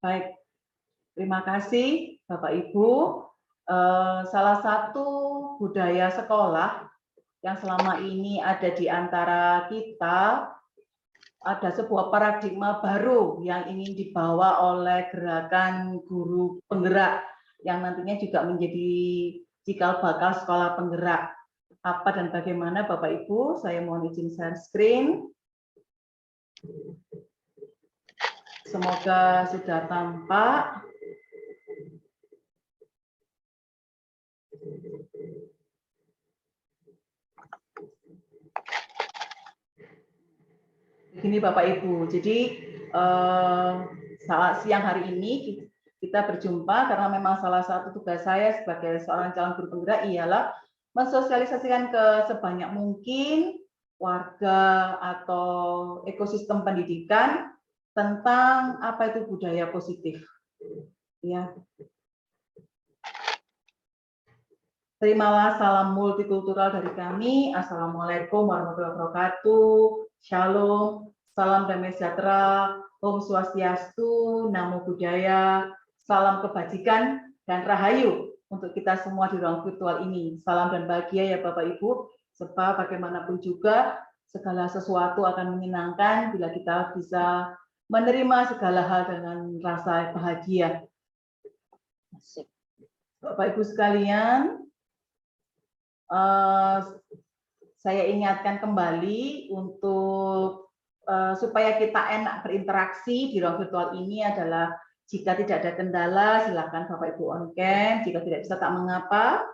Baik, terima kasih Bapak Ibu. Salah satu budaya sekolah yang selama ini ada di antara kita, ada sebuah paradigma baru yang ingin dibawa oleh gerakan guru penggerak yang nantinya juga menjadi cikal bakal sekolah penggerak. Apa dan bagaimana Bapak Ibu? Saya mohon izin share screen. Semoga sudah tampak. Begini Bapak Ibu, jadi siang hari ini kita berjumpa karena memang salah satu tugas saya sebagai seorang calon guru penggerak ialah mensosialisasikan ke sebanyak mungkin warga atau ekosistem pendidikan tentang apa itu budaya positif. Ya. Terimalah salam multikultural dari kami. Assalamualaikum warahmatullahi wabarakatuh. Shalom, salam damai sejahtera, Om Swastiastu, Namo Buddhaya, salam kebajikan dan rahayu untuk kita semua di ruang virtual ini. Salam dan bahagia ya Bapak Ibu, sebab bagaimanapun juga segala sesuatu akan menyenangkan bila kita bisa menerima segala hal dengan rasa bahagia. Bapak Ibu sekalian, saya ingatkan kembali untuk supaya kita enak berinteraksi di ruang virtual ini adalah jika tidak ada kendala silakan Bapak Ibu on cam, jika tidak bisa tak mengapa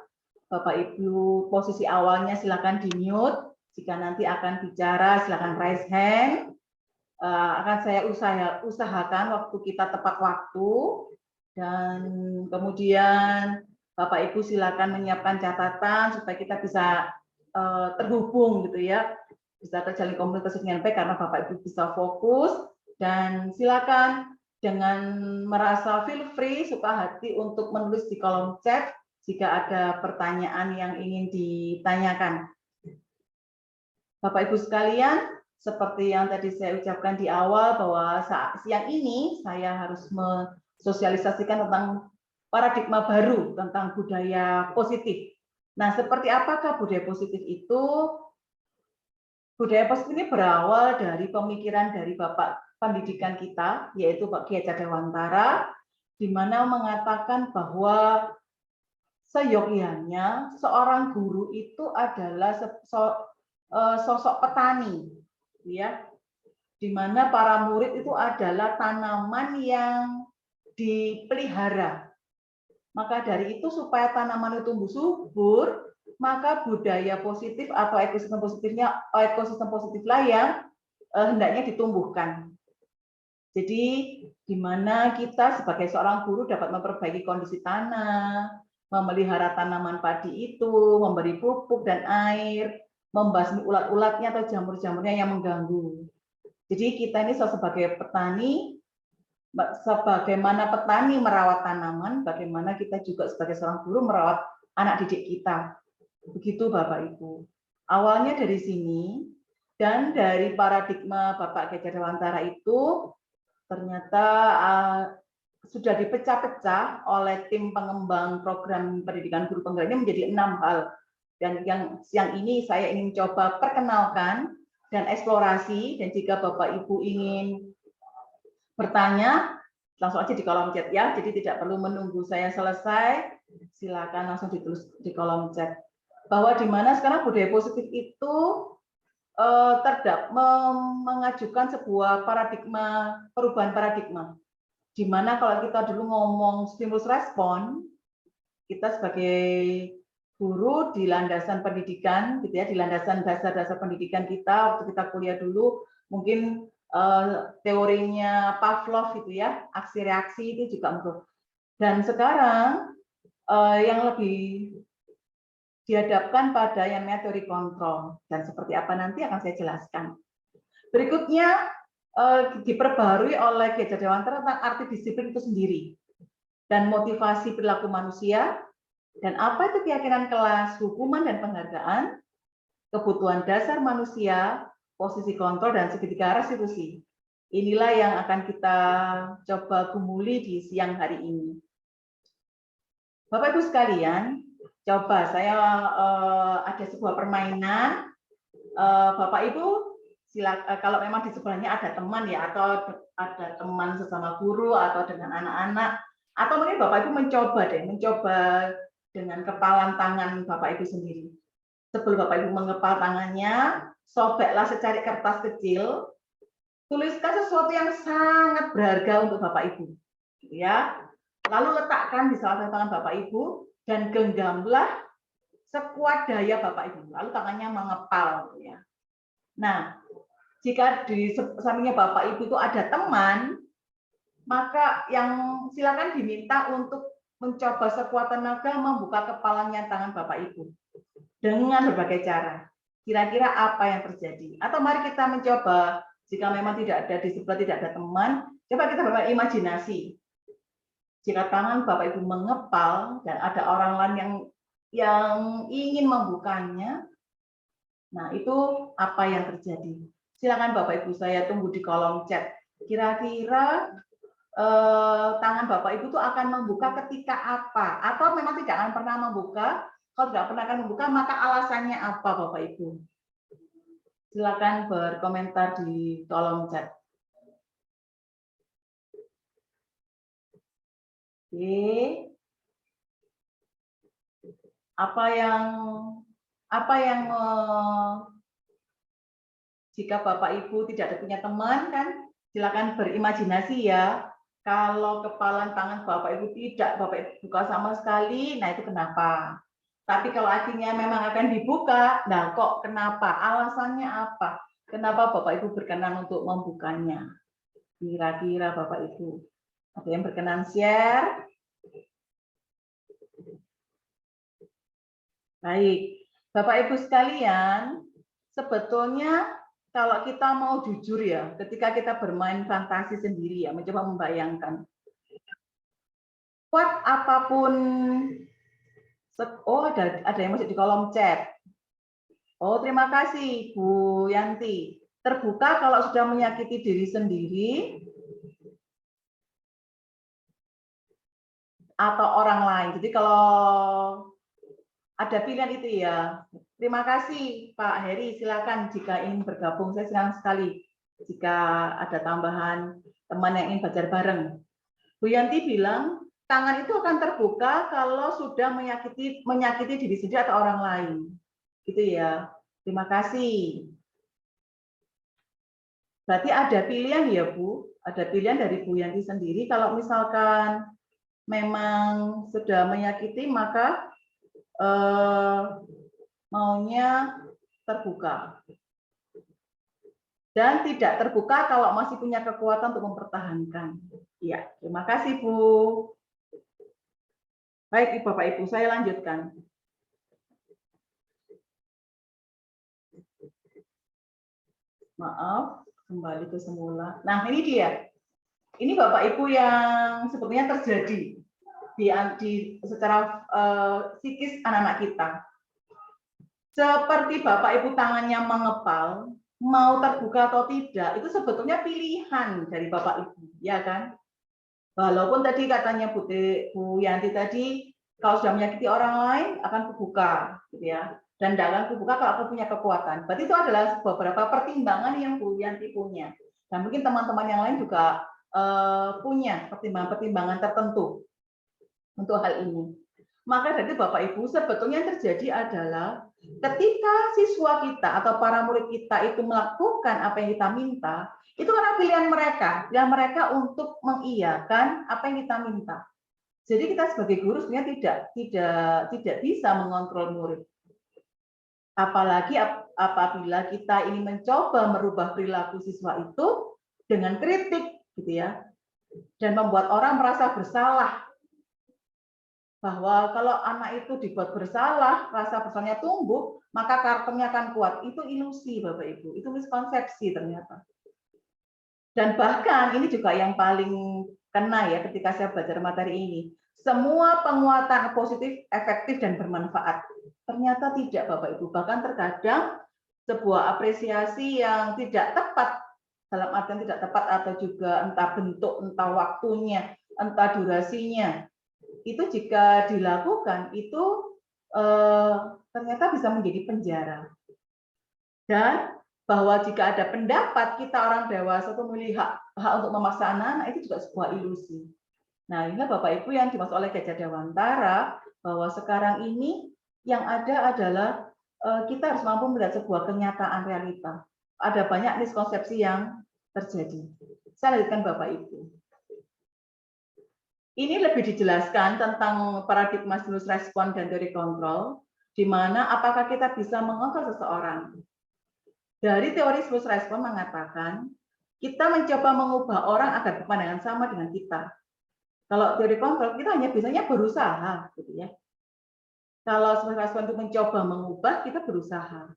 Bapak Ibu posisi awalnya silakan di mute, jika nanti akan bicara silakan raise hand, akan saya usahakan waktu kita tepat waktu dan kemudian Bapak Ibu silakan menyiapkan catatan supaya kita bisa terhubung gitu ya, bisa terjalin komunikasi dengan baik karena Bapak Ibu bisa fokus dan silakan dengan merasa feel free suka hati untuk menulis di kolom chat jika ada pertanyaan yang ingin ditanyakan. Bapak Ibu sekalian, seperti yang tadi saya ucapkan di awal bahwa siang ini saya harus mensosialisasikan tentang paradigma baru tentang budaya positif. Nah, seperti apakah budaya positif itu? Budaya positif ini berawal dari pemikiran dari Bapak Pendidikan kita, yaitu Pak Kiai Cadewantara, di mana mengatakan bahwa seyogyanya seorang guru itu adalah sosok petani, ya, di mana para murid itu adalah tanaman yang dipelihara. Maka dari itu supaya tanaman itu tumbuh subur, maka budaya positif atau ekosistem positiflah yang hendaknya ditumbuhkan. Jadi di mana kita sebagai seorang guru dapat memperbaiki kondisi tanah, memelihara tanaman padi itu, memberi pupuk dan air, membasmi ulat-ulatnya atau jamur-jamurnya yang mengganggu. Jadi kita ini sebagai petani, sebagaimana petani merawat tanaman, bagaimana kita juga sebagai seorang guru merawat anak didik kita. Begitu Bapak Ibu. Awalnya dari sini, dan dari paradigma Bapak Kiai Cadewantara itu, ternyata sudah dipecah-pecah oleh tim pengembang program pendidikan guru penggerak ini menjadi 6 hal. Dan yang siang ini saya ingin coba perkenalkan dan eksplorasi, dan jika Bapak Ibu ingin bertanya, langsung aja di kolom chat ya, jadi tidak perlu menunggu saya selesai, silakan langsung ditulis di kolom chat. Bahwa di mana sekarang budaya positif itu mengajukan sebuah paradigma, perubahan paradigma. Di mana kalau kita dulu ngomong stimulus respon, kita sebagai guru di landasan pendidikan, gitu ya, di landasan dasar-dasar pendidikan kita waktu kita kuliah dulu, mungkin teorinya Pavlov itu ya, aksi reaksi itu juga untuk. Dan sekarang yang lebih dihadapkan pada yang namanya teori kontrol, dan seperti apa nanti akan saya jelaskan. Berikutnya diperbarui oleh Kiai Cadewantara tentang arti disiplin itu sendiri dan motivasi perilaku manusia, dan apa itu keyakinan kelas, hukuman dan penghargaan, kebutuhan dasar manusia, posisi kontrol dan segitiga restitusi. Inilah yang akan kita coba gumuli di siang hari ini. Bapak Ibu sekalian, coba saya ada sebuah permainan. Bapak Ibu, silakan kalau memang di sebelahnya ada teman ya, atau ada teman sesama guru atau dengan anak-anak, atau mungkin Bapak Ibu mencoba dengan kepalan tangan Bapak Ibu sendiri. Sebelum Bapak Ibu mengepal tangannya, sobeklah secari kertas kecil, tuliskan sesuatu yang sangat berharga untuk Bapak Ibu, ya. Lalu letakkan di salah satu tangan Bapak Ibu dan genggamlah sekuat daya Bapak Ibu. Lalu tangannya mengepal, ya. Nah, jika di sampingnya Bapak Ibu itu ada teman, maka yang silakan diminta untuk mencoba sekuat tenaga membuka kepalanya tangan Bapak Ibu dengan berbagai cara. Kira-kira apa yang terjadi? Atau mari kita mencoba, jika memang tidak ada di sebelah, tidak ada teman, coba kita berimajinasi. Jika tangan Bapak Ibu mengepal dan ada orang lain yang ingin membukanya, nah itu apa yang terjadi? Silakan Bapak Ibu, saya tunggu di kolom chat. Kira-kira tangan Bapak Ibu itu akan membuka ketika apa? Atau memang tidak akan pernah membuka? Kalau tidak pernah akan membuka, maka alasannya apa Bapak Ibu? Silakan berkomentar di kolom chat. Oke. Apa yang jika Bapak Ibu tidak ada punya teman kan, silakan berimajinasi ya. Kalau kepalan tangan Bapak Ibu tidak Bapak Ibu buka sama sekali, nah itu kenapa? Tapi kalau akhirnya memang akan dibuka, nah kok kenapa? Alasannya apa? Kenapa Bapak Ibu berkenan untuk membukanya? Kira-kira Bapak Ibu ada yang berkenan share? Baik, Bapak Ibu sekalian, sebetulnya kalau kita mau jujur ya, ketika kita bermain fantasi sendiri ya, mencoba membayangkan, kuat apapun, oh ada yang masuk di kolom chat. Oh terima kasih Bu Yanti. Terbuka kalau sudah menyakiti diri sendiri atau orang lain. Jadi kalau ada pilihan itu ya. Terima kasih Pak Heri, silakan jika ingin bergabung, saya senang sekali jika ada tambahan teman yang ingin belajar bareng. Bu Yanti bilang, tangan itu akan terbuka kalau sudah menyakiti diri sendiri atau orang lain. Gitu ya. Terima kasih. Berarti ada pilihan ya Bu, ada pilihan dari Bu Yanti sendiri. Kalau misalkan memang sudah menyakiti, maka maunya terbuka. Dan tidak terbuka kalau masih punya kekuatan untuk mempertahankan. Ya, terima kasih Bu. Baik, Bapak Ibu, saya lanjutkan. Maaf, kembali ke semula. Nah, ini dia. Ini Bapak Ibu yang sebetulnya terjadi secara psikis anak-anak kita. Seperti Bapak Ibu tangannya mengepal, mau terbuka atau tidak, itu sebetulnya pilihan dari Bapak Ibu, ya kan? Walaupun tadi katanya Bu Yanti tadi, kalau sudah menyakiti orang lain akan kubuka, gitu ya. Dan tidak akan kubuka kalau aku punya kekuatan. Berarti itu adalah beberapa pertimbangan yang Bu Yanti punya. Dan mungkin teman-teman yang lain juga punya pertimbangan-pertimbangan tertentu untuk hal ini. Maka dari Bapak Ibu, sebetulnya yang terjadi adalah ketika siswa kita atau para murid kita itu melakukan apa yang kita minta, itu karena pilihan mereka untuk mengiyakan apa yang kita minta. Jadi kita sebagai guru sebenarnya tidak bisa mengontrol murid. Apalagi apabila kita ini mencoba merubah perilaku siswa itu dengan kritik, gitu ya, dan membuat orang merasa bersalah. Bahwa kalau anak itu dibuat bersalah, rasa bersalahnya tumbuh, maka karakternya akan kuat. Itu ilusi, Bapak Ibu. Itu miskonsepsi ternyata. Dan bahkan ini juga yang paling kena ya ketika saya belajar materi ini. Semua penguatan positif, efektif, dan bermanfaat. Ternyata tidak, Bapak Ibu. Bahkan terkadang sebuah apresiasi yang tidak tepat dalam artian tidak tepat atau juga entah bentuk, entah waktunya, entah durasinya, itu jika dilakukan itu ternyata bisa menjadi penjara. Dan bahwa jika ada pendapat kita orang dewasa itu memilih hak untuk memaksa anak-anak, itu juga sebuah ilusi. Nah, inilah Bapak Ibu yang dimaksud oleh Gajah Dewantara, bahwa sekarang ini yang ada adalah kita harus mampu melihat sebuah kenyataan realita. Ada banyak miskonsepsi yang terjadi. Saya lanjutkan Bapak Ibu. Ini lebih dijelaskan tentang paradigma stimulus respon dan teori kontrol, di mana apakah kita bisa mengontrol seseorang. Dari teori stimulus respon mengatakan, kita mencoba mengubah orang agar berpandangan sama dengan kita. Kalau teori kontrol, kita hanya biasanya berusaha, gitu ya. Kalau stimulus respon itu mencoba mengubah, kita berusaha.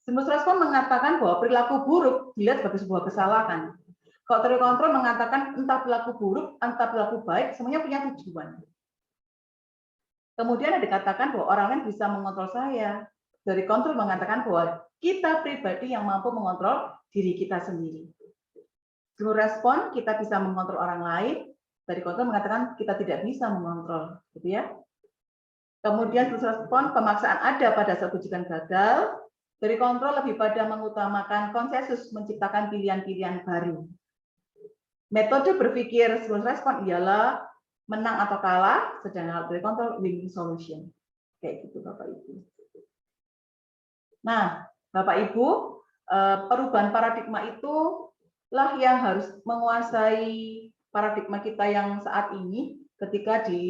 Stimulus respon mengatakan bahwa perilaku buruk dilihat sebagai sebuah kesalahan. Kalau teori kontrol mengatakan entah perilaku buruk, entah perilaku baik, semuanya punya tujuan. Kemudian ada dikatakan bahwa orang lain bisa mengontrol saya. Teori kontrol mengatakan bahwa kita pribadi yang mampu mengontrol diri kita sendiri. Stimulus respon kita bisa mengontrol orang lain. Teori kontrol mengatakan kita tidak bisa mengontrol, gitu ya. Kemudian stimulus respon pemaksaan ada pada saat ujian gagal. Teori kontrol lebih pada mengutamakan konsensus, menciptakan pilihan-pilihan baru. Metode berpikir stimulus respon ialah menang atau kalah, sedangkan teori kontrol winning solution. Kayak gitu Bapak Ibu. Nah, Bapak Ibu, perubahan paradigma itulah yang harus menguasai paradigma kita yang saat ini ketika di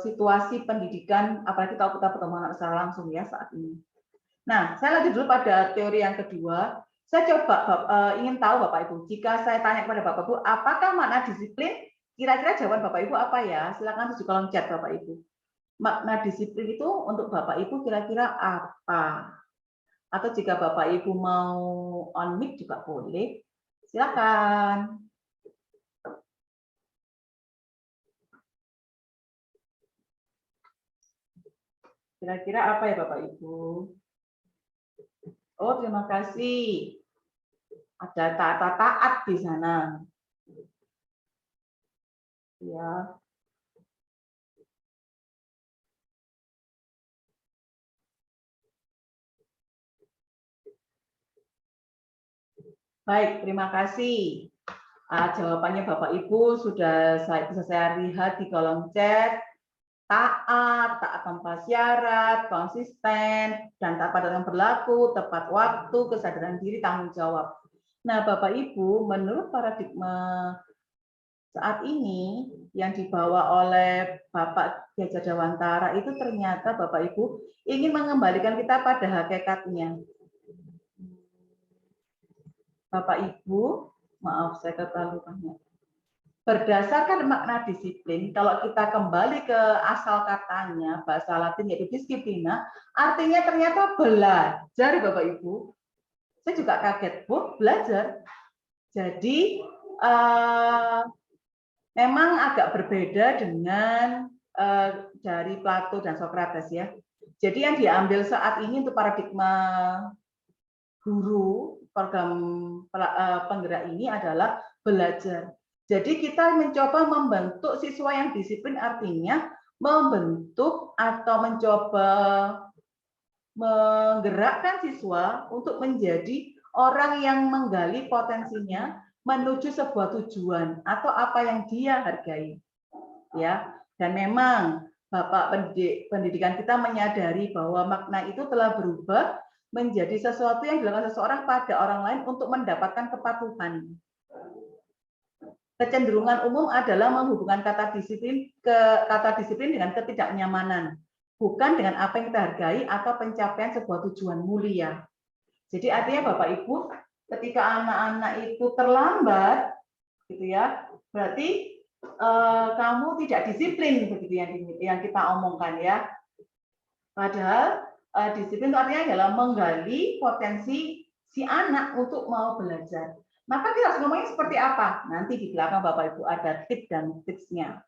situasi pendidikan, apalagi kalau kita pertemuan secara langsung ya saat ini. Nah, saya lanjut dulu pada teori yang kedua. Saya coba ingin tahu Bapak Ibu, jika saya tanya kepada Bapak Ibu, apakah makna disiplin? Kira-kira jawaban Bapak Ibu apa ya? Silakan tuju kolom chat Bapak Ibu. Makna disiplin itu untuk Bapak Ibu kira-kira apa? Atau jika Bapak Ibu mau on mic juga boleh. Silakan. Kira-kira apa ya Bapak Ibu? Oh, terima kasih. Ada taat di sana. Ya. Baik, terima kasih. Jawabannya Bapak Ibu sudah bisa saya lihat di kolom chat. Taat tanpa syarat, konsisten, dan taat pada yang berlaku, tepat waktu, kesadaran diri, tanggung jawab. Nah, Bapak Ibu, menurut paradigma saat ini yang dibawa oleh Bapak Gajah Dewantara itu ternyata Bapak Ibu ingin mengembalikan kita pada hakikatnya. Bapak Ibu, maaf saya keterlaluan. Berdasarkan makna disiplin, kalau kita kembali ke asal katanya, bahasa Latin yaitu disciplina, artinya ternyata belajar, Bapak Ibu. Saya juga kaget, Bu, belajar. Jadi, memang agak berbeda dengan dari Plato dan Socrates ya. Jadi yang diambil saat ini untuk paradigma guru, program penggerak ini adalah belajar. Jadi kita mencoba membentuk siswa yang disiplin, artinya membentuk atau mencoba menggerakkan siswa untuk menjadi orang yang menggali potensinya menuju sebuah tujuan atau apa yang dia hargai. Ya, dan memang Bapak pendidikan kita menyadari bahwa makna itu telah berubah menjadi sesuatu yang dilakukan seseorang pada orang lain untuk mendapatkan kepatuhan. Kecenderungan umum adalah menghubungkan kata disiplin dengan ketidaknyamanan, bukan dengan apa yang kita hargai atau pencapaian sebuah tujuan mulia. Jadi artinya Bapak Ibu, ketika anak-anak itu terlambat, gitu ya, berarti kamu tidak disiplin, begitu yang kita omongkan ya. Padahal disiplin itu artinya adalah menggali potensi si anak untuk mau belajar. Maka kita harus ngomongnya seperti apa? Nanti di belakang Bapak Ibu ada tips dan tipsnya.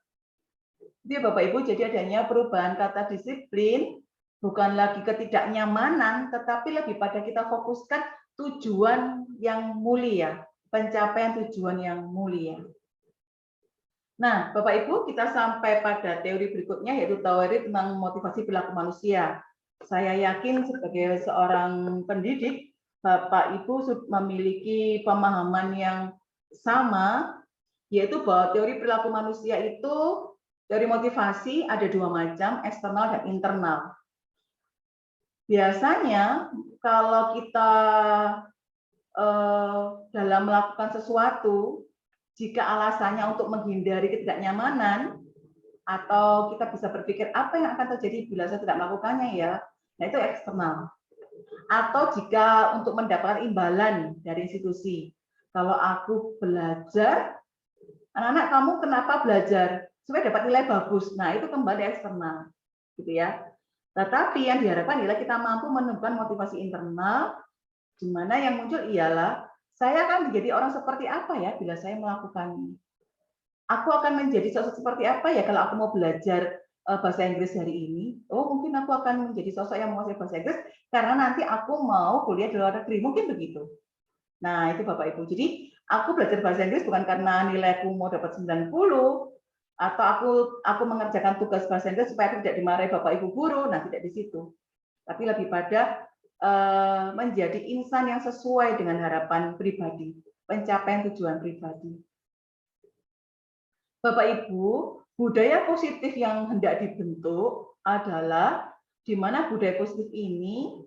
Jadi Bapak Ibu, jadi adanya perubahan kata disiplin bukan lagi ketidaknyamanan, tetapi lebih pada kita fokuskan tujuan yang mulia, pencapaian tujuan yang mulia. Nah, Bapak Ibu, kita sampai pada teori berikutnya, yaitu teori tentang motivasi perilaku manusia. Saya yakin sebagai seorang pendidik, Bapak Ibu memiliki pemahaman yang sama, yaitu bahwa teori perilaku manusia itu, teori motivasi ada dua macam, eksternal dan internal. Biasanya kalau kita dalam melakukan sesuatu, jika alasannya untuk menghindari ketidaknyamanan, atau kita bisa berpikir apa yang akan terjadi bila saya tidak melakukannya ya, nah itu eksternal. Atau jika untuk mendapatkan imbalan dari institusi, kalau aku belajar, anak-anak kamu kenapa belajar? Supaya dapat nilai bagus. Nah itu kembali eksternal, gitu ya. Tetapi yang diharapkan adalah kita mampu menemukan motivasi internal, di mana yang muncul ialah saya akan menjadi orang seperti apa ya bila saya melakukannya. Aku akan menjadi sosok seperti apa ya kalau aku mau belajar bahasa Inggris hari ini. Oh, mungkin aku akan menjadi sosok yang menguasai bahasa Inggris karena nanti aku mau kuliah di luar negeri. Mungkin begitu. Nah, itu Bapak Ibu. Jadi, aku belajar bahasa Inggris bukan karena nilaiku mau dapat 90 atau aku mengerjakan tugas bahasa Inggris supaya aku tidak dimarahi Bapak Ibu guru. Nah, tidak di situ. Tapi lebih pada menjadi insan yang sesuai dengan harapan pribadi, pencapaian tujuan pribadi. Bapak Ibu, budaya positif yang hendak dibentuk adalah di mana budaya positif ini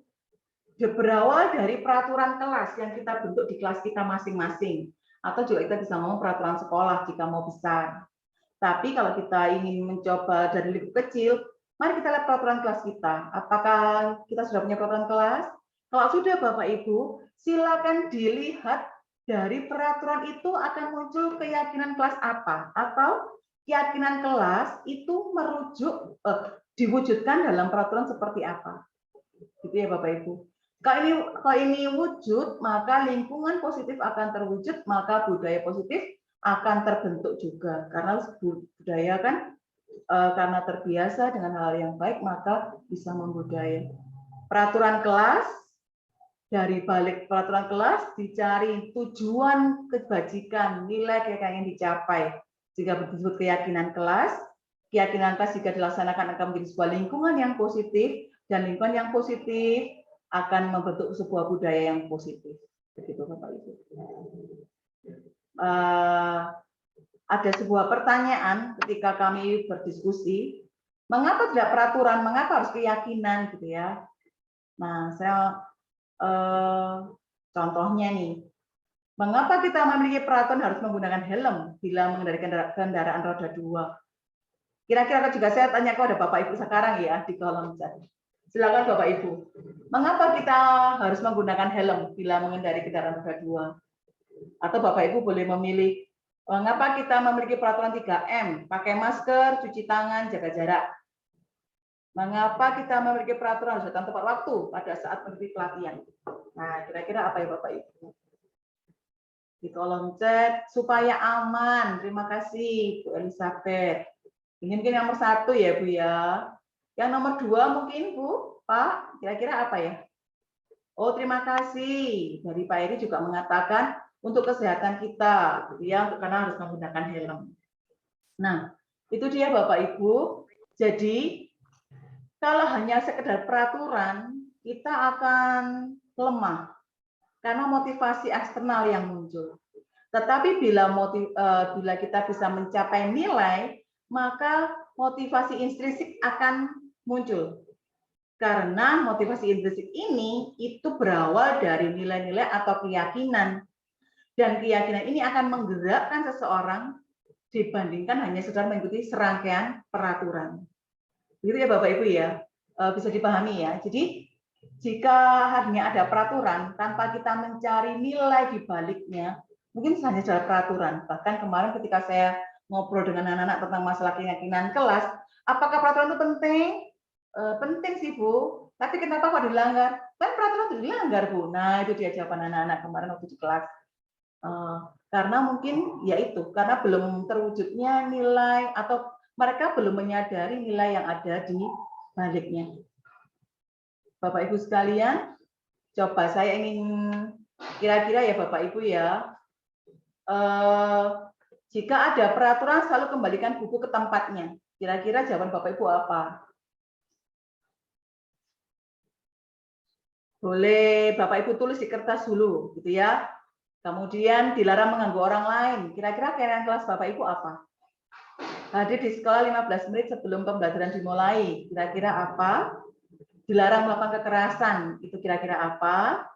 berawal dari peraturan kelas yang kita bentuk di kelas kita masing-masing, atau juga kita bisa ngomong peraturan sekolah jika mau besar. Tapi kalau kita ingin mencoba dari lingkup kecil, mari kita lihat peraturan kelas kita. Apakah kita sudah punya peraturan kelas? Kalau sudah Bapak Ibu, silakan dilihat dari peraturan itu akan muncul keyakinan kelas apa, atau keyakinan kelas itu merujuk diwujudkan dalam peraturan seperti apa. Gitu ya Bapak Ibu. Kalau ini wujud, maka lingkungan positif akan terwujud, maka budaya positif akan terbentuk juga. Karena budaya kan karena terbiasa dengan hal yang baik, maka bisa membudaya. Peraturan kelas, dari balik peraturan kelas dicari tujuan kebajikan, nilai yang dicapai. Jika disebut keyakinan kelas jika dilaksanakan akan menjadi sebuah lingkungan yang positif, dan lingkungan yang positif akan membentuk sebuah budaya yang positif. Begitu Bapak Ibu. Ada sebuah pertanyaan ketika kami berdiskusi, mengapa tidak peraturan, mengapa harus keyakinan gitu ya. Nah, saya contohnya nih, mengapa kita memiliki peraturan harus menggunakan helm bila mengendari kendaraan roda 2? Kira-kira juga saya tanya kepada Bapak Ibu sekarang ya di kolom chat. Silakan Bapak Ibu. Mengapa kita harus menggunakan helm bila mengendari kendaraan roda 2? Atau Bapak Ibu boleh memilih, mengapa kita memiliki peraturan 3M, pakai masker, cuci tangan, jaga jarak. Mengapa kita memiliki peraturan harus datang tepat waktu pada saat mengikuti pelatihan. Nah, kira-kira apa ya Bapak Ibu? Di kolom chat, supaya aman. Terima kasih Bu Elizabeth. Ini mungkin nomor 1 ya Bu ya. Yang nomor 2 mungkin Bu, Pak, kira-kira apa ya? Oh, terima kasih. Dari Pak Eri juga mengatakan untuk kesehatan kita, gitu ya, karena harus menggunakan helm. Nah, itu dia Bapak Ibu. Jadi, kalau hanya sekedar peraturan, kita akan lemah karena motivasi eksternal yang muncul. Tetapi bila kita bisa mencapai nilai, maka motivasi intrinsik akan muncul. Karena motivasi intrinsik ini itu berawal dari nilai-nilai atau keyakinan. Dan keyakinan ini akan menggerakkan seseorang dibandingkan hanya sekedar mengikuti serangkaian peraturan. Begitu ya Bapak Ibu ya, bisa dipahami ya. Jadi jika hanya ada peraturan tanpa kita mencari nilai di baliknya, mungkin hanya sekedar peraturan. Bahkan kemarin ketika saya ngobrol dengan anak-anak tentang masalah keyakinan kelas, apakah peraturan itu penting? Penting sih Bu, tapi kenapa kok dilanggar? Kan peraturan itu dilanggar Bu. Nah itu dia jawaban anak-anak kemarin waktu di kelas. Karena mungkin ya itu, karena belum terwujudnya nilai atau mereka belum menyadari nilai yang ada di baliknya. Bapak Ibu sekalian, coba saya ingin kira-kira ya Bapak Ibu ya, jika ada peraturan selalu kembalikan buku ke tempatnya. Kira-kira jawaban Bapak Ibu apa? Boleh Bapak Ibu tulis di kertas dulu, gitu ya. Kemudian dilarang mengganggu orang lain. Kira-kira keinginan kelas Bapak Ibu apa? Hadir di sekolah 15 menit sebelum pembelajaran dimulai. Kira-kira apa? Dilarang melakukan kekerasan. Itu kira-kira apa?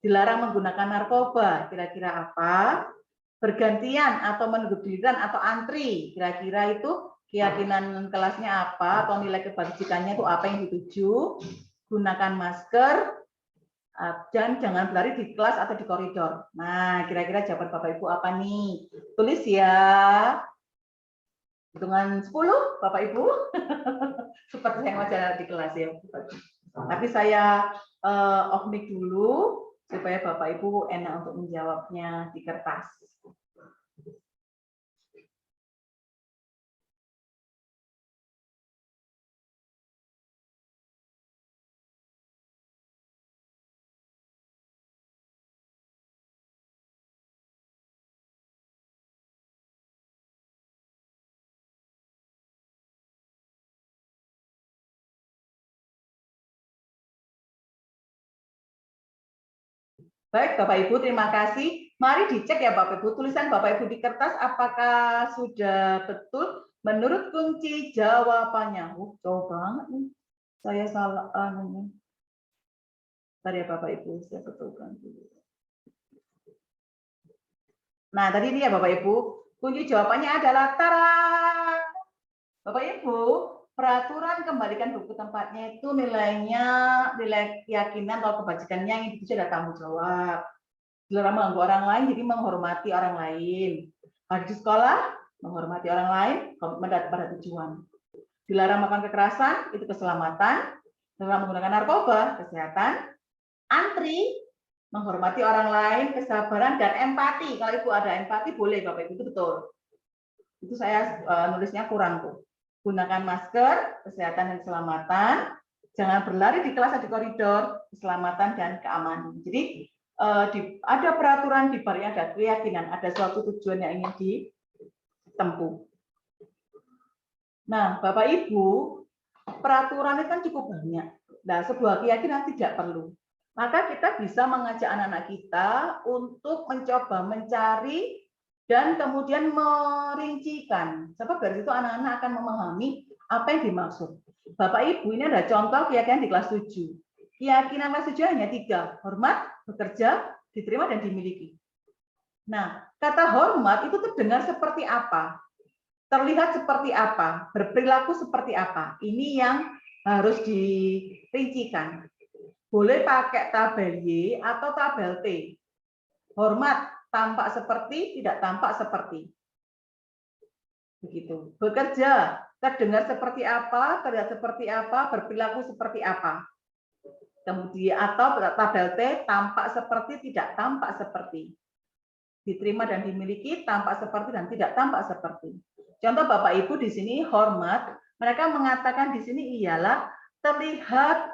Dilarang menggunakan narkoba. Kira-kira apa? Bergantian atau menunggu giliran atau antri. Kira-kira itu keyakinan kelasnya apa? Atau nilai kebajikannya itu apa yang dituju? Gunakan masker. Dan jangan berlari di kelas atau di koridor. Nah, kira-kira jawaban Bapak Ibu apa nih? Tulis ya. Hitungan 10, Bapak Ibu. Seperti yang wajar di kelas ya. Tapi saya off mic dulu, supaya Bapak Ibu enak untuk menjawabnya di kertas. Baik, Bapak Ibu, terima kasih. Mari dicek ya Bapak Ibu, tulisan Bapak Ibu di kertas apakah sudah betul menurut kunci jawabannya. Jauh banget nih. Saya salah. Bentar ya Bapak Ibu, saya betulkan dulu. Nah, tadi ini ya Bapak Ibu, kunci jawabannya adalah tara. Bapak Ibu, peraturan kembalikan buku tempatnya itu nilainya, nilai keyakinan atau kebajikannya yang itu ada tanggung jawab. Dilarang mengganggu orang lain, jadi menghormati orang lain. Hadir di sekolah, menghormati orang lain, komitmen pada tujuan. Dilarang melakukan kekerasan, itu keselamatan. Dilarang menggunakan narkoba, kesehatan. Antri, menghormati orang lain, kesabaran, dan empati. Kalau Ibu ada empati, boleh Bapak Ibu, itu betul. Itu saya nulisnya kurang tuh. Gunakan masker, kesehatan dan keselamatan. Jangan berlari di kelas atau di koridor, keselamatan dan keamanan. Jadi ada peraturan di baliknya, ada keyakinan, ada suatu tujuan yang ingin ditempuh. Nah, Bapak Ibu, peraturan itu kan cukup banyak. Nah, sebuah keyakinan tidak perlu. Maka kita bisa mengajak anak-anak kita untuk mencoba mencari dan kemudian merincikan. Sebab dari situ anak-anak akan memahami apa yang dimaksud. Bapak Ibu, ini ada contoh keyakinan di kelas 7. Keyakinan kelas 7 hanya 3, hormat, bekerja, diterima, dan dimiliki. Nah, kata hormat itu terdengar seperti apa? Terlihat seperti apa? Berperilaku seperti apa? Ini yang harus dirincikan. Boleh pakai tabel Y atau tabel T. Hormat, tampak seperti, tidak tampak seperti. Begitu. Bekerja, terdengar seperti apa, terlihat seperti apa, berperilaku seperti apa. Kemudian atau tabel T, tampak seperti, tidak tampak seperti. Diterima dan dimiliki, tampak seperti dan tidak tampak seperti. Contoh Bapak Ibu di sini hormat, mereka mengatakan di sini ialah terlihat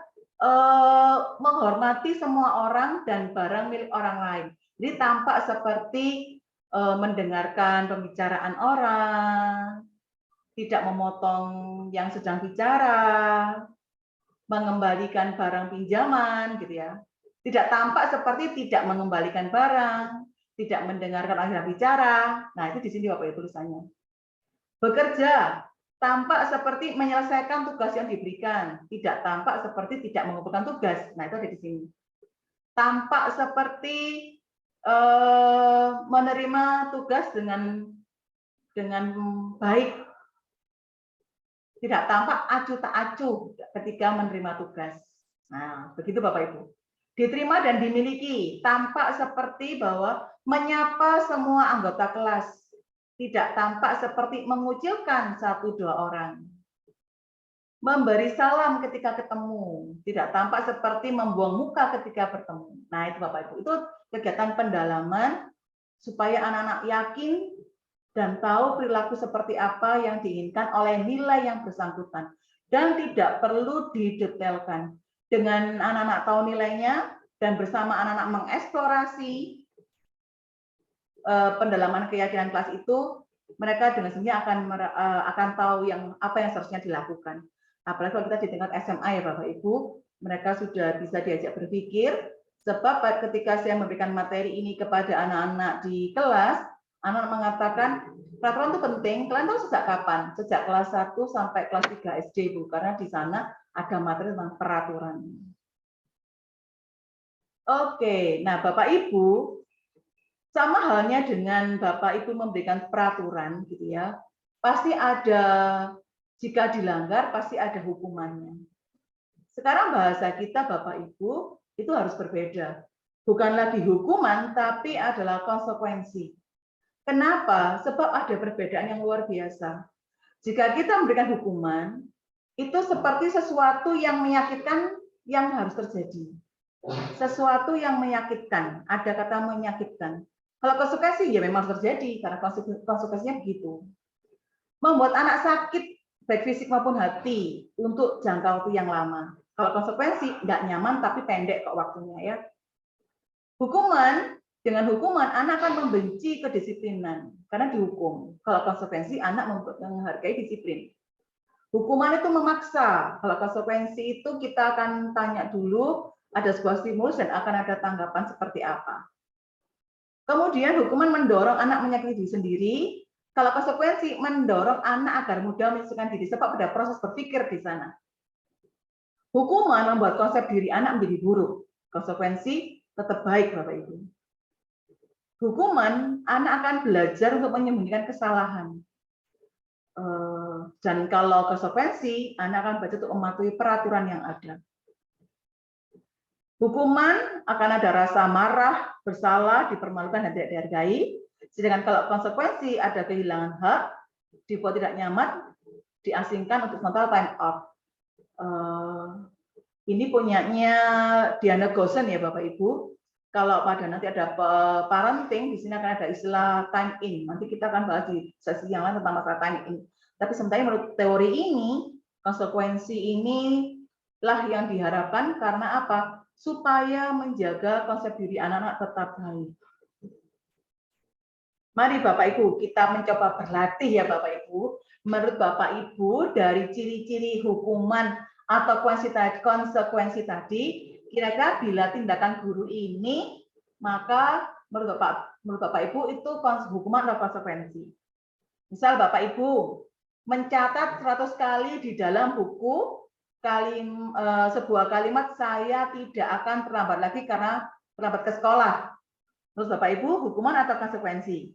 menghormati semua orang dan barang milik orang lain. Jadi tampak seperti mendengarkan pembicaraan orang, tidak memotong yang sedang bicara, mengembalikan barang pinjaman, gitu ya. Tidak tampak seperti tidak mengembalikan barang, tidak mendengarkan orang bicara. Nah, itu di sini Bapak Ibu tulisannya. Bekerja, tampak seperti menyelesaikan tugas yang diberikan, tidak tampak seperti tidak mengumpulkan tugas. Nah, itu ada di sini. Tampak seperti menerima tugas dengan baik, tidak tampak acuh tak acuh ketika menerima tugas. Nah, begitu Bapak Ibu. Diterima dan dimiliki, tampak seperti bahwa menyapa semua anggota kelas, tidak tampak seperti mengucilkan 1-2 orang. Memberi salam ketika ketemu, tidak tampak seperti membuang muka ketika bertemu. Nah, itu Bapak Ibu, itu kegiatan pendalaman supaya anak-anak yakin dan tahu perilaku seperti apa yang diinginkan oleh nilai yang bersangkutan. Dan tidak perlu didetailkan. dengan anak-anak tahu nilainya dan bersama anak-anak mengeksplorasi pendalaman keyakinan kelas itu, mereka dengan sendirinya akan tahu apa yang seharusnya dilakukan. Apalagi kalau kita di tingkat SMA ya Bapak Ibu, mereka sudah bisa diajak berpikir, sebab ketika saya memberikan materi ini kepada anak-anak di kelas, anak mengatakan peraturan itu penting. Kalian tahu sejak kapan? Sejak kelas 1 sampai kelas 3 SD, Bu, karena di sana ada materi tentang peraturan. Oke, nah Bapak Ibu, sama halnya dengan Bapak Ibu memberikan peraturan gitu ya. Pasti ada, jika dilanggar pasti ada hukumannya. Sekarang bahasa kita Bapak Ibu itu harus berbeda. Bukan lagi hukuman tapi adalah konsekuensi. Kenapa? Sebab ada perbedaan yang luar biasa. Jika kita memberikan hukuman, itu seperti sesuatu yang menyakitkan yang harus terjadi. Sesuatu yang menyakitkan, ada kata menyakitkan. Kalau konsekuensi ya memang terjadi karena konsekuensinya begitu. Membuat anak sakit baik fisik maupun hati untuk jangka waktu yang lama. Kalau konsekuensi nggak nyaman tapi pendek kok waktunya ya. Hukuman, dengan hukuman anak akan membenci kedisiplinan karena dihukum. Kalau konsekuensi anak menghargai disiplin. Hukuman itu memaksa. Kalau konsekuensi itu kita akan tanya dulu, ada sebuah stimulus dan akan ada tanggapan seperti apa. Kemudian hukuman mendorong anak menyakiti diri sendiri. Kalau konsekuensi mendorong anak agar mudah menyakiti diri sebab ada proses berpikir di sana. Hukuman membuat konsep diri anak menjadi buruk. Konsekuensi tetap baik, Bapak Ibu. Hukuman anak akan belajar untuk menyembunyikan kesalahan. Dan kalau konsekuensi anak akan belajar untuk mematuhi peraturan yang ada. Hukuman akan ada rasa marah, bersalah, dipermalukan, dan tidak dihargai. Sedangkan kalau konsekuensi ada kehilangan hak, dibuat tidak nyaman, diasingkan untuk sementara time out. Ini punyanya Diana Gosen ya Bapak Ibu. Kalau pada nanti ada parenting, di sini akan ada istilah time in. Nanti kita akan bahas di sesi yang lain tentang masalah time in. Tapi sebenarnya menurut teori ini, konsekuensi ini lah yang diharapkan karena apa? Supaya menjaga konsep diri anak-anak tetap baik. Mari Bapak Ibu, kita mencoba berlatih ya Bapak Ibu. Menurut Bapak Ibu, dari ciri-ciri hukuman atau konsekuensi tadi, kira-kira bila tindakan guru ini, maka menurut Bapak Ibu itu hukuman atau konsekuensi. Misal Bapak Ibu mencatat 100 kali di dalam buku, sebuah kalimat saya tidak akan terlambat lagi karena terlambat ke sekolah. Terus Bapak Ibu, hukuman atau konsekuensi?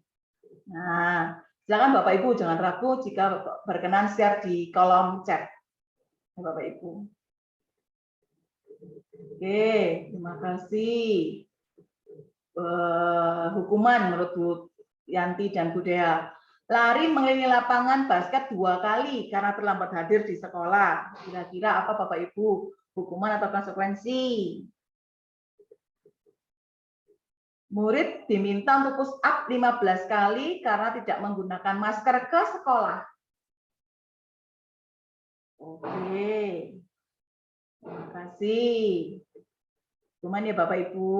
Nah, silakan Bapak Ibu jangan ragu jika berkenan share di kolom chat. Bapak Ibu. Oke, terima kasih. Hukuman menurut Bu Yanti dan Bu Dea. Lari mengelilingi lapangan basket 2 kali karena terlambat hadir di sekolah. Kira-kira apa Bapak Ibu? Hukuman atau konsekuensi? Murid diminta untuk push up 15 kali karena tidak menggunakan masker ke sekolah. Oke. Terima kasih. Cuman ya Bapak Ibu.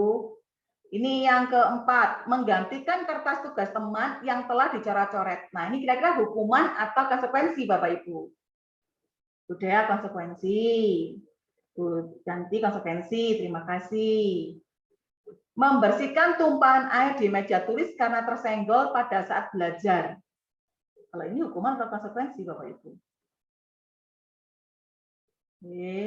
Ini yang keempat, menggantikan kertas tugas teman yang telah dicoret-coret. Nah, ini kira-kira hukuman atau konsekuensi, Bapak Ibu? Sudah konsekuensi. Ganti konsekuensi, terima kasih. Membersihkan tumpahan air di meja tulis karena tersenggol pada saat belajar. Kalau ini hukuman atau konsekuensi, Bapak Ibu? Oke.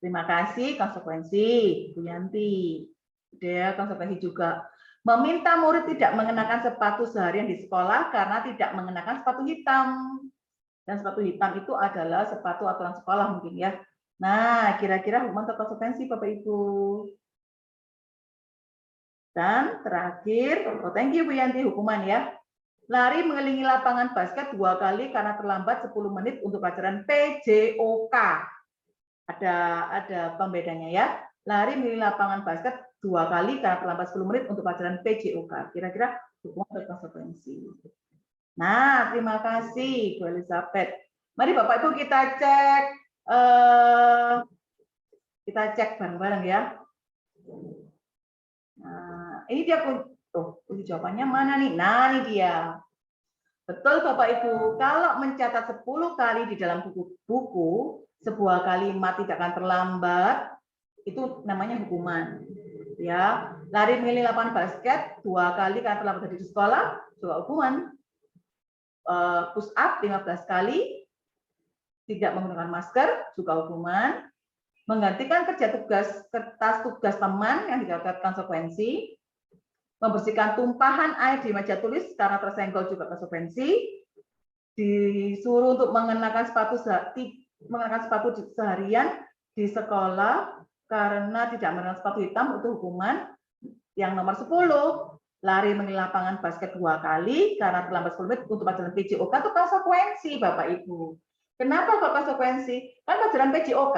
Terima kasih, konsekuensi, Bu Yanti. Dia konsekuensi juga. Meminta murid tidak mengenakan sepatu seharian di sekolah karena tidak mengenakan sepatu hitam. Dan sepatu hitam itu adalah sepatu aturan sekolah mungkin ya. Nah, kira-kira hukuman atau konsekuensi Bapak Ibu? Dan terakhir, oh thank you Bu Yanti, hukuman ya. Lari mengelilingi lapangan basket 2 kali karena terlambat 10 menit untuk pelajaran PJOK. Ada pembedanya ya. Lari mengelilingi lapangan basket 2 kali karena terlambat 10 menit untuk pelajaran PJOK. Kira-kira hukuman atau konsekuensi? Nah, terima kasih Bu Elizabeth. Mari Bapak Ibu kita cek Kita cek bareng-bareng ya. Nah, ini dia kunci jawabannya mana nih? Nah, ini dia. Betul Bapak Ibu, kalau mencatat 10 kali di dalam buku, sebuah kalimat tidak akan terlambat, itu namanya hukuman. Ya, lari milih lapangan basket 2 kali karena terlambat di sekolah, juga hukuman. Push up 15 kali, tidak menggunakan masker, juga hukuman. Menggantikan kertas tugas teman yang didapat konsekuensi. Membersihkan tumpahan air di meja tulis karena tersenggol juga konsekuensi. Disuruh untuk mengenakan sepatu seharian di sekolah karena tidak mengenakan sepatu hitam, itu hukuman. Yang nomor 10, lari menilai lapangan basket 2 kali karena terlambat 10 menit untuk pelajaran PJOK, itu konsekuensi Bapak Ibu. Kenapa kok konsekuensi? Kan pelajaran PJOK,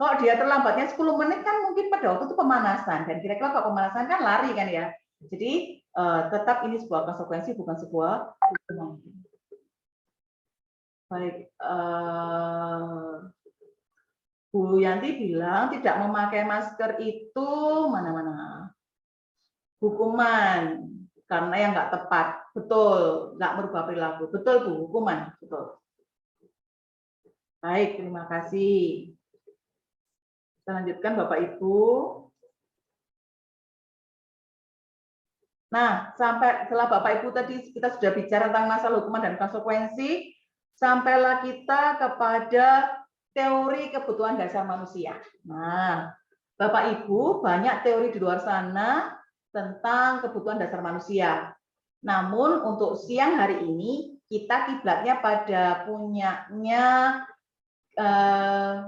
kalau dia terlambatnya 10 menit kan mungkin pada waktu itu pemanasan, dan kira-kira kalau pemanasan kan lari kan ya. Jadi tetap ini sebuah konsekuensi, bukan sebuah hukuman. Baik, Bu Yanti bilang tidak memakai masker itu mana-mana hukuman karena yang nggak tepat. Betul, nggak merubah perilaku. Betul Bu, hukuman. Betul. Baik, terima kasih. Kita lanjutkan Bapak Ibu. Nah, sampai setelah Bapak Ibu tadi kita sudah bicara tentang masalah hukuman dan konsekuensi, sampailah kita kepada teori kebutuhan dasar manusia. Nah, Bapak Ibu, banyak teori di luar sana tentang kebutuhan dasar manusia. Namun untuk siang hari ini kita kiblatnya pada punyanya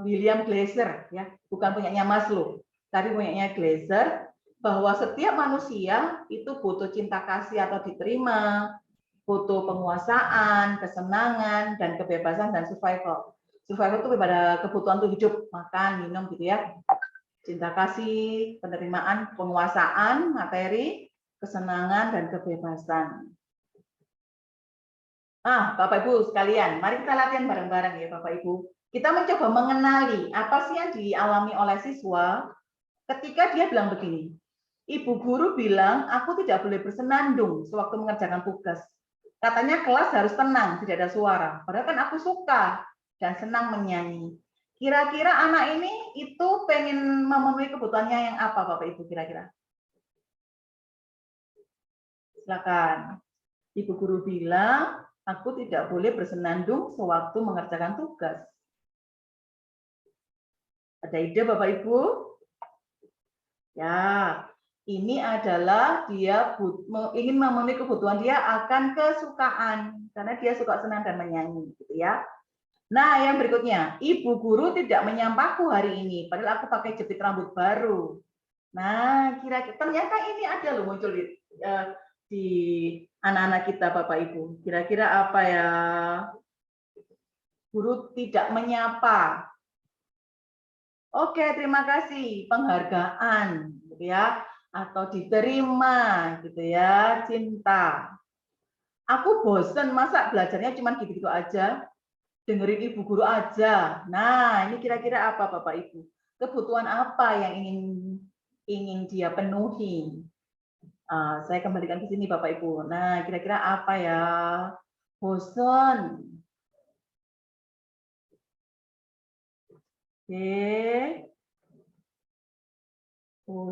William Glasser, ya, bukan punyanya Maslow, tapi punyanya Glasser, bahwa setiap manusia itu butuh cinta kasih atau diterima, butuh penguasaan, kesenangan, dan kebebasan dan survival. Survival itu pada kebutuhan untuk hidup, makan, minum gitu ya. Cinta kasih, penerimaan, penguasaan, materi, kesenangan, dan kebebasan. Bapak Ibu sekalian, mari kita latihan bareng-bareng ya Bapak Ibu. Kita mencoba mengenali apa sih yang dialami oleh siswa ketika dia bilang begini. Ibu guru bilang, aku tidak boleh bersenandung sewaktu mengerjakan tugas. Katanya kelas harus tenang, tidak ada suara. Padahal kan aku suka dan senang menyanyi. Kira-kira anak ini itu pengen memenuhi kebutuhannya yang apa, Bapak Ibu kira-kira? Silakan. Ibu guru bilang, aku tidak boleh bersenandung sewaktu mengerjakan tugas. Ada ide Bapak Ibu? Ya, ini adalah dia ingin memenuhi kebutuhan dia akan kesukaan karena dia suka senang dan menyanyi gitu ya. Nah, yang berikutnya, ibu guru tidak menyampahku hari ini padahal aku pakai jepit rambut baru. Nah, kira-kira ternyata ini ada loh muncul di anak-anak kita Bapak Ibu. Kira-kira apa ya? Guru tidak menyapa. Oke, terima kasih. Penghargaan gitu ya, atau diterima gitu ya, cinta. Aku bosen masa belajarnya cuma gitu-gitu aja, dengerin ibu guru aja. Nah, ini kira-kira apa Bapak Ibu? Kebutuhan apa yang ingin dia penuhi? Saya kembalikan ke sini Bapak Ibu. Nah, kira-kira apa ya? Bosen. Oke.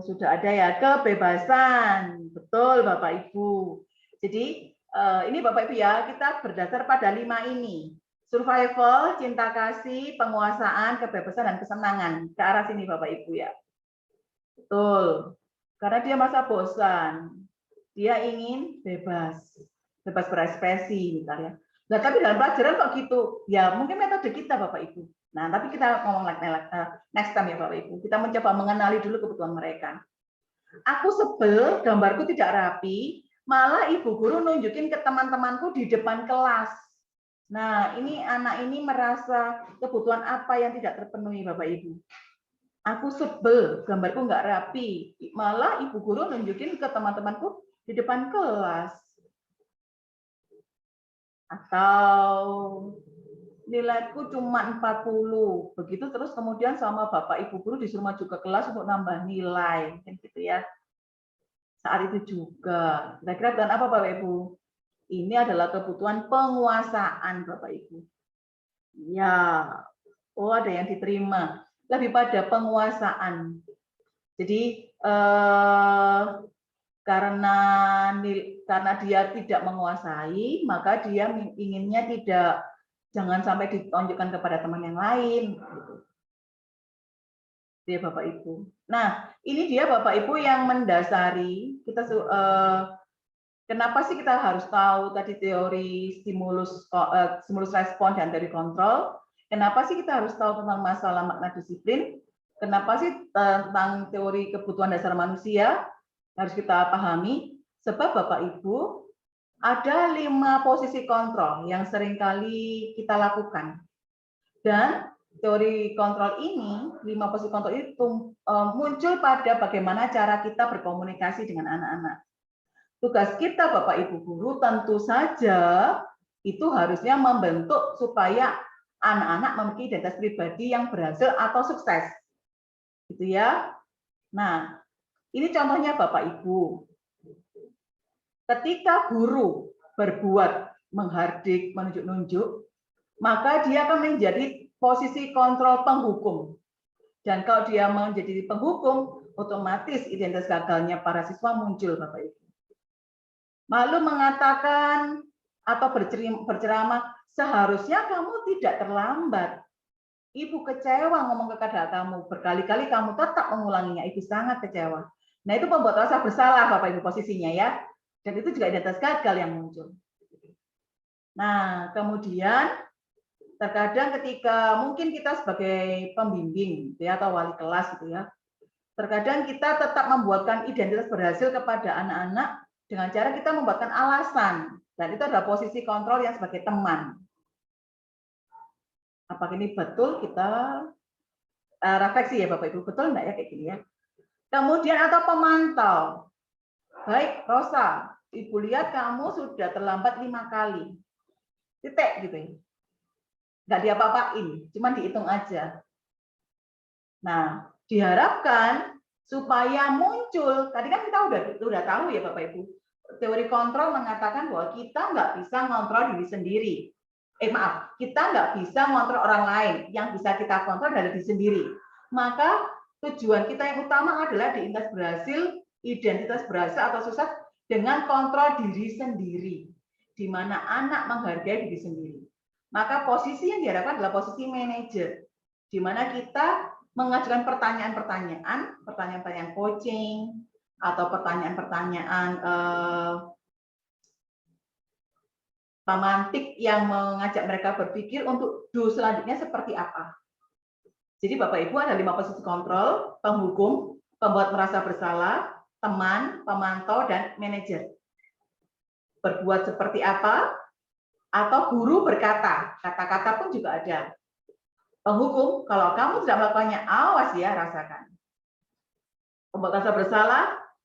Sudah ada ya, kebebasan. Betul Bapak Ibu. Jadi ini Bapak Ibu ya, kita berdasar pada 5 ini. Survival, cinta kasih, penguasaan, kebebasan, dan kesenangan. Ke arah sini Bapak Ibu ya. Betul. Karena dia masa bosan. Dia ingin bebas. Bebas berekspresi misalnya. Nah, tapi dalam pelajaran kok gitu? Ya, mungkin metode kita Bapak Ibu. Nah, tapi kita ngomong next time ya Bapak Ibu. Kita mencoba mengenali dulu kebutuhan mereka. Aku sebel, gambarku tidak rapi, malah ibu guru nunjukin ke teman-temanku di depan kelas. Nah, ini anak ini merasa kebutuhan apa yang tidak terpenuhi Bapak Ibu. Aku sebel, gambarku nggak rapi, malah ibu guru nunjukin ke teman-temanku di depan kelas. Atau nilaiku cuma 40. Begitu terus kemudian sama Bapak Ibu guru disuruh maju ke kelas untuk nambah nilai, kan gitu ya. Saat itu juga. Kira-kira dan apa Bapak Ibu? Ini adalah kebutuhan penguasaan Bapak Ibu. Ya, oh ada yang diterima. Lebih pada penguasaan. Jadi karena dia tidak menguasai, maka dia inginnya jangan sampai ditunjukkan kepada teman yang lain. Gitu. Dia Bapak Ibu. Nah, ini dia Bapak Ibu yang mendasari kita. Kenapa sih kita harus tahu tadi teori stimulus respon dan teori kontrol? Kenapa sih kita harus tahu tentang masalah makna disiplin? Kenapa sih tentang teori kebutuhan dasar manusia? Harus kita pahami. Sebab Bapak Ibu, ada 5 posisi kontrol yang seringkali kita lakukan. Dan teori kontrol ini, 5 posisi kontrol itu muncul pada bagaimana cara kita berkomunikasi dengan anak-anak. Tugas kita Bapak Ibu guru tentu saja itu harusnya membentuk supaya anak-anak memiliki identitas pribadi yang berhasil atau sukses. Gitu ya. Nah, ini contohnya Bapak Ibu. Ketika guru berbuat menghardik, menunjuk-nunjuk, maka dia akan menjadi posisi kontrol penghukum. Dan kalau dia menjadi penghukum, otomatis identitas gagalnya para siswa muncul Bapak Ibu. Lalu mengatakan atau berceramah, seharusnya kamu tidak terlambat. Ibu kecewa ngomong kepada kamu, berkali-kali kamu tetap mengulanginya, ibu sangat kecewa. Nah itu membuat rasa bersalah Bapak Ibu posisinya ya. Dan itu juga identitas gagal yang muncul. Nah kemudian terkadang ketika mungkin kita sebagai pembimbing ya, atau wali kelas gitu ya, terkadang kita tetap membuatkan identitas berhasil kepada anak-anak dengan cara kita membuatkan alasan, dan itu adalah posisi kontrol yang sebagai teman. Apakah ini betul? Kita refleksi ya Bapak Ibu, betul enggak ya kayak gini ya? Kemudian atau pemantau. Baik, Rosa, Ibu lihat kamu sudah terlambat 5 kali. Titik gitu ya. Enggak diapa-apain, cuma dihitung aja. Nah, diharapkan supaya muncul, tadi kan kita udah tahu ya Bapak Ibu, teori kontrol mengatakan bahwa kita nggak bisa ngontrol diri sendiri. Kita nggak bisa ngontrol orang lain, yang bisa kita kontrol dari diri sendiri. Maka tujuan kita yang utama adalah identitas berhasil atau sukses dengan kontrol diri sendiri, di mana anak menghargai diri sendiri. Maka posisi yang diharapkan adalah posisi manajer, di mana kita mengajukan pertanyaan-pertanyaan coaching, atau pertanyaan-pertanyaan pemantik yang mengajak mereka berpikir untuk selanjutnya seperti apa. Jadi Bapak Ibu ada 5 posisi kontrol: penghukum, pembuat merasa bersalah, teman, pemantau, dan manajer. Berbuat seperti apa? Atau guru berkata, kata-kata pun juga ada. Penghukum, kalau kamu tidak melakukannya, awas ya, rasakan. Pembuat merasa bersalah,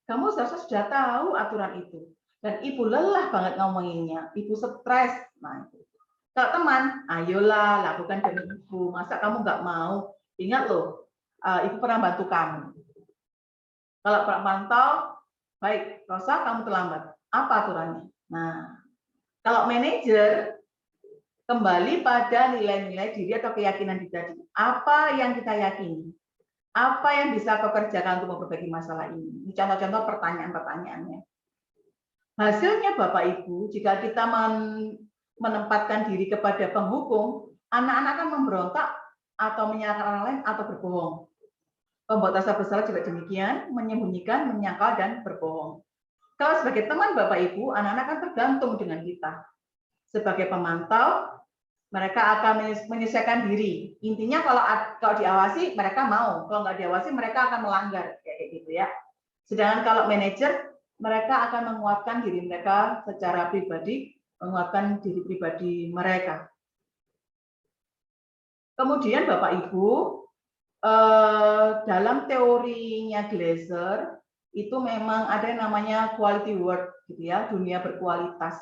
kamu seharusnya sudah tahu aturan itu. Dan ibu lelah banget ngomonginnya, ibu stres. Nah, kalau teman, ayolah lakukan demi ibu. Masa kamu nggak mau? Ingat loh, ibu pernah bantu kamu. Kalau pemantau, baik, Rosa kamu terlambat. Apa aturannya? Nah, kalau manajer, kembali pada nilai-nilai diri atau keyakinan diri tadi. Apa yang kita yakini? Apa yang bisa kau kerjakan untuk memperbaiki masalah ini? Ini contoh-contoh pertanyaan-pertanyaannya. Hasilnya Bapak Ibu, jika kita menempatkan diri kepada penghukum, anak-anak akan memberontak atau menyalahkan orang lain atau berbohong. Pembuat rasa bersalah juga demikian, menyembunyikan, menyangkal, dan berbohong. Kalau sebagai teman Bapak Ibu, anak-anak akan tergantung dengan kita. Sebagai pemantau, mereka akan menyesuaikan diri. Intinya kalau diawasi, mereka mau. Kalau nggak diawasi, mereka akan melanggar. Kayak gitu ya. Sedangkan kalau manajer, mereka akan menguatkan diri mereka secara pribadi, menguatkan diri pribadi mereka. Kemudian Bapak Ibu, dalam teorinya Glaser, itu memang ada yang namanya quality work, gitu ya, dunia berkualitas.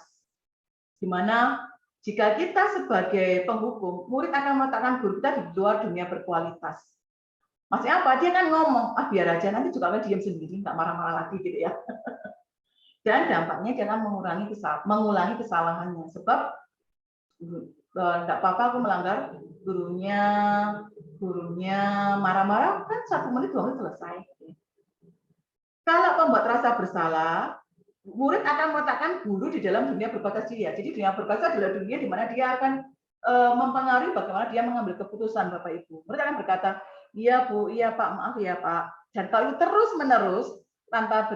Di mana Jika kita sebagai penghukum, murid akan meletakkan guru kita di luar dunia berkualitas. Maksudnya apa? Dia kan ngomong, ah biar aja, nanti juga akan diam sendiri, nggak marah-marah lagi gitu ya. Dan dampaknya dia akan mengulangi kesalahannya. Sebab nggak apa-apa aku melanggar, gurunya marah-marah, kan 1 menit 2 menit selesai. Kalau pembuat rasa bersalah, murid akan meletakkan guru di dalam dunia berbatas dia. Jadi dunia berbatas adalah dunia di mana dia akan mempengaruhi bagaimana dia mengambil keputusan, Bapak Ibu. Murid akan berkata, iya Bu, iya Pak, maaf ya Pak. Dan kalau itu terus-menerus tanpa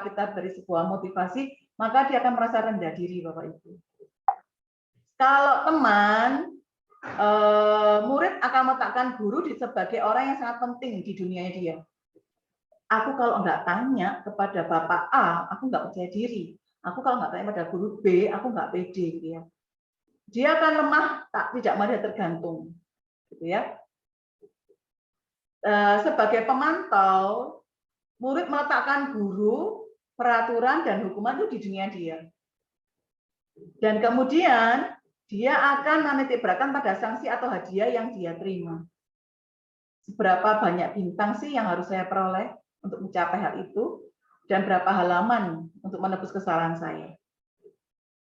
kita beri sebuah motivasi, maka dia akan merasa rendah diri, Bapak Ibu. Kalau teman, murid akan meletakkan guru sebagai orang yang sangat penting di dunia dia. Aku kalau nggak tanya kepada Bapak A, aku nggak percaya diri. Aku kalau nggak tanya pada guru B, aku nggak pede, gitu ya. Dia akan lemah, tidak mudah tergantung, gitu ya. Sebagai pemantau, murid meletakkan guru, peraturan dan hukuman itu di dunia dia. Dan kemudian dia akan menitikberatkan pada sanksi atau hadiah yang dia terima. Seberapa banyak bintang sih yang harus saya peroleh untuk mencapai hal itu, dan berapa halaman untuk menebus kesalahan saya.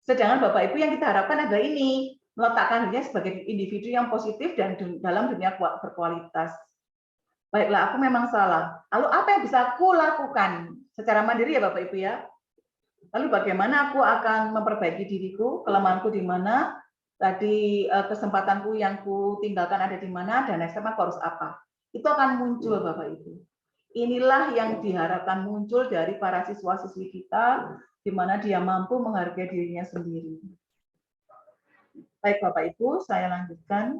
Sedangkan Bapak Ibu yang kita harapkan adalah ini, meletakkan dirinya sebagai individu yang positif dan dalam dunia berkualitas. Baiklah, aku memang salah. Lalu apa yang bisa aku lakukan secara mandiri ya Bapak Ibu ya? Lalu bagaimana aku akan memperbaiki diriku, kelemahanku di mana, tadi kesempatanku yang ku tinggalkan ada di mana, dan next step aku harus apa? Itu akan muncul Bapak Ibu. Inilah yang diharapkan muncul dari para siswa-siswi kita, di mana dia mampu menghargai dirinya sendiri. Baik Bapak Ibu, saya lanjutkan.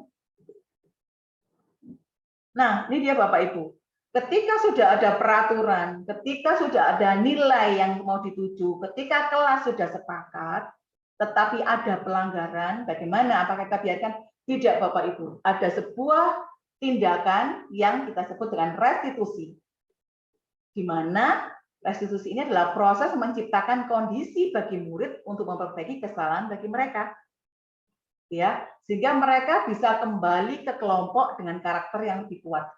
Nah, ini dia Bapak Ibu. Ketika sudah ada peraturan, ketika sudah ada nilai yang mau dituju, ketika kelas sudah sepakat, tetapi ada pelanggaran, bagaimana? Apakah kita biarkan? Tidak Bapak Ibu. Ada sebuah tindakan yang kita sebut dengan restitusi. Di mana restitusi ini adalah proses menciptakan kondisi bagi murid untuk memperbaiki kesalahan bagi mereka. Ya, sehingga mereka bisa kembali ke kelompok dengan karakter yang lebih kuat.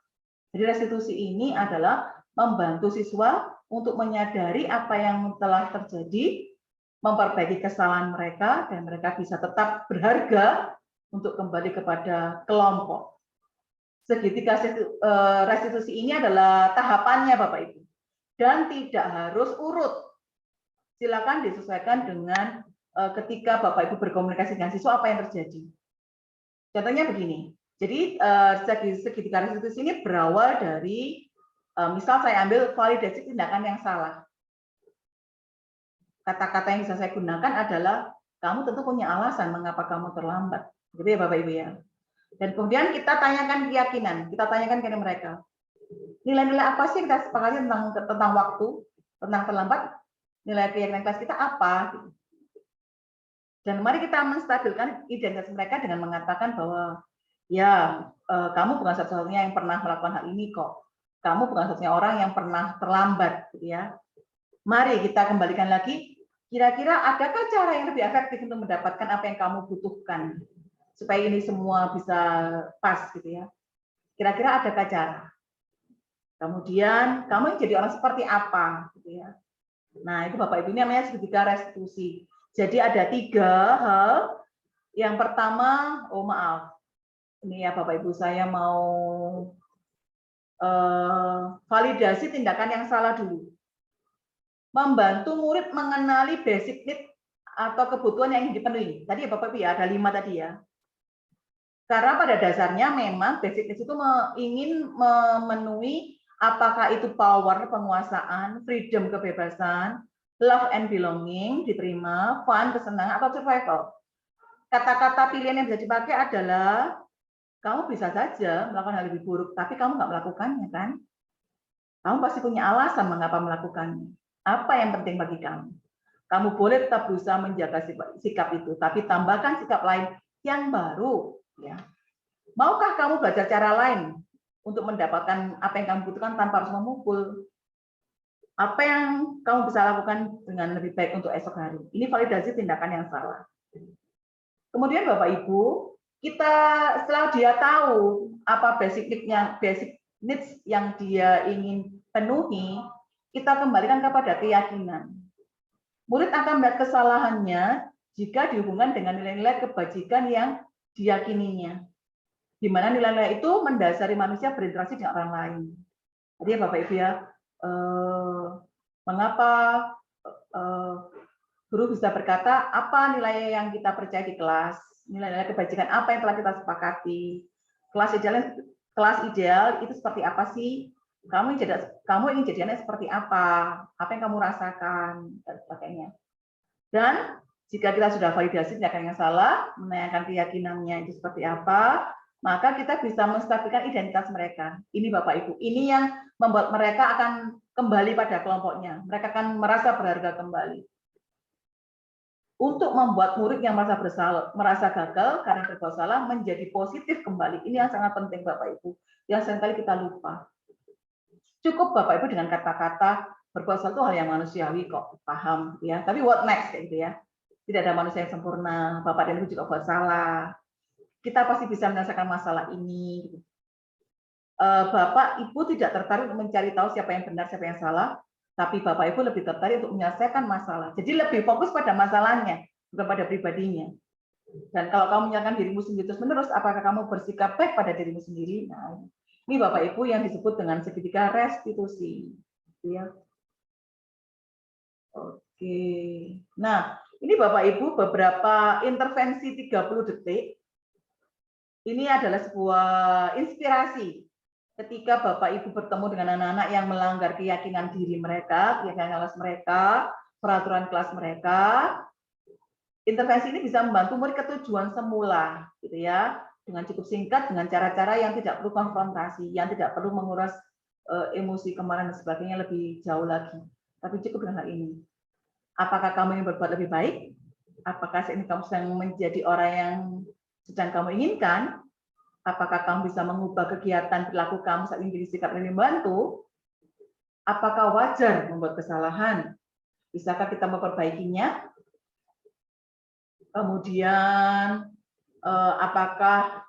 Jadi restitusi ini adalah membantu siswa untuk menyadari apa yang telah terjadi, memperbaiki kesalahan mereka, dan mereka bisa tetap berharga untuk kembali kepada kelompok. Segitiga restitusi ini adalah tahapannya Bapak Ibu. Dan tidak harus urut. Silakan disesuaikan dengan ketika Bapak Ibu berkomunikasi dengan siswa apa yang terjadi. Contohnya begini. Jadi segitiga restitusi ini berawal dari misal saya ambil validasi tindakan yang salah. Kata-kata yang bisa saya gunakan adalah kamu tentu punya alasan mengapa kamu terlambat. Gitu ya Bapak Ibu ya. Dan kemudian kita tanyakan keyakinan, kita tanyakan kepada mereka. Nilai-nilai apa sih kita sepakati tentang waktu, tentang terlambat, nilai keyakinan kelas kita apa? Dan mari kita menstabilkan identitas mereka dengan mengatakan bahwa ya kamu bukan satu-satunya yang pernah melakukan hal ini kok. Kamu bukan satu-satunya orang yang pernah terlambat, gitu ya. Mari kita kembalikan lagi. Kira-kira adakah cara yang lebih efektif untuk mendapatkan apa yang kamu butuhkan supaya ini semua bisa pas, gitu ya? Kira-kira adakah cara? Kemudian kamu jadi orang seperti apa, gitu ya. Nah, itu Bapak Ibu ini namanya segitiga restitusi. Jadi ada 3 hal. Yang pertama, oh maaf. Ini ya Bapak Ibu, saya mau validasi tindakan yang salah dulu. Membantu murid mengenali basic need atau kebutuhan yang ingin dipenuhi. Tadi ya Bapak Ibu ya, ada 5 tadi ya. Karena pada dasarnya memang basic needs itu ingin memenuhi apakah itu power, penguasaan, freedom, kebebasan, love and belonging, diterima, fun, kesenangan, atau survival. Kata-kata pilihan yang bisa dipakai adalah, kamu bisa saja melakukan hal lebih buruk, tapi kamu nggak melakukannya, kan? Kamu pasti punya alasan mengapa melakukannya. Apa yang penting bagi kamu? Kamu boleh tetap berusaha menjaga sikap itu, tapi tambahkan sikap lain yang baru. Ya. Maukah kamu belajar cara lain untuk mendapatkan apa yang kamu butuhkan tanpa harus memukul? Apa yang kamu bisa lakukan dengan lebih baik untuk esok hari? Ini validasi tindakan yang salah. Kemudian Bapak Ibu, kita setelah dia tahu apa basic needs yang dia ingin penuhi, kita kembalikan kepada keyakinan. Murid akan melihat kesalahannya jika dihubungkan dengan nilai-nilai kebajikan yang diyakininya, di mana nilai-nilai itu mendasari manusia berinteraksi dengan orang lain. Jadi ya Bapak Ibu ya, mengapa guru bisa berkata apa nilai yang kita percaya di kelas, nilai-nilai kebajikan apa yang telah kita sepakati, kelas ideal itu seperti apa sih? Kamu ingin jadiannya seperti apa yang kamu rasakan, dan sebagainya. Dan jika kita sudah validasi tindakan yang salah, menanyakan keyakinannya itu seperti apa, maka kita bisa menstabilkan identitas mereka. Ini Bapak Ibu, ini yang membuat mereka akan kembali pada kelompoknya. Mereka akan merasa berharga kembali. Untuk membuat murid yang merasa gagal karena berbuat salah menjadi positif kembali. Ini yang sangat penting Bapak Ibu, yang seringkali kita lupa. Cukup Bapak Ibu dengan kata-kata berbuat salah itu hal yang manusiawi kok, paham ya. Tapi what next kayak gitu ya. Tidak ada manusia yang sempurna. Bapak dan Ibu juga buat salah. Kita pasti bisa menyelesaikan masalah ini. Bapak Ibu tidak tertarik untuk mencari tahu siapa yang benar, siapa yang salah. Tapi Bapak Ibu lebih tertarik untuk menyelesaikan masalah. Jadi lebih fokus pada masalahnya, bukan pada pribadinya. Dan kalau kamu menyalahkan dirimu sendiri terus-menerus, apakah kamu bersikap baik pada dirimu sendiri? Nah, ini Bapak Ibu yang disebut dengan segitiga restitusi. Ya. Oke. Nah, ini Bapak Ibu beberapa intervensi 30 detik. Ini adalah sebuah inspirasi ketika Bapak Ibu bertemu dengan anak-anak yang melanggar keyakinan diri mereka, keyakinan kelas mereka, peraturan kelas mereka, intervensi ini bisa membantu murid ke tujuan semula, gitu ya, dengan cukup singkat, dengan cara-cara yang tidak perlu konfrontasi, yang tidak perlu menguras emosi kemarahan dan sebagainya lebih jauh lagi. Tapi cukup dengan hal ini. Apakah kamu ingin berbuat lebih baik? Apakah saat ini kamu sedang menjadi orang yang sedang kamu inginkan? Apakah kamu bisa mengubah kegiatan perilaku kamu saat ini jadi sikap yang membantu? Apakah wajar membuat kesalahan? Bisakah kita memperbaikinya? Kemudian, apakah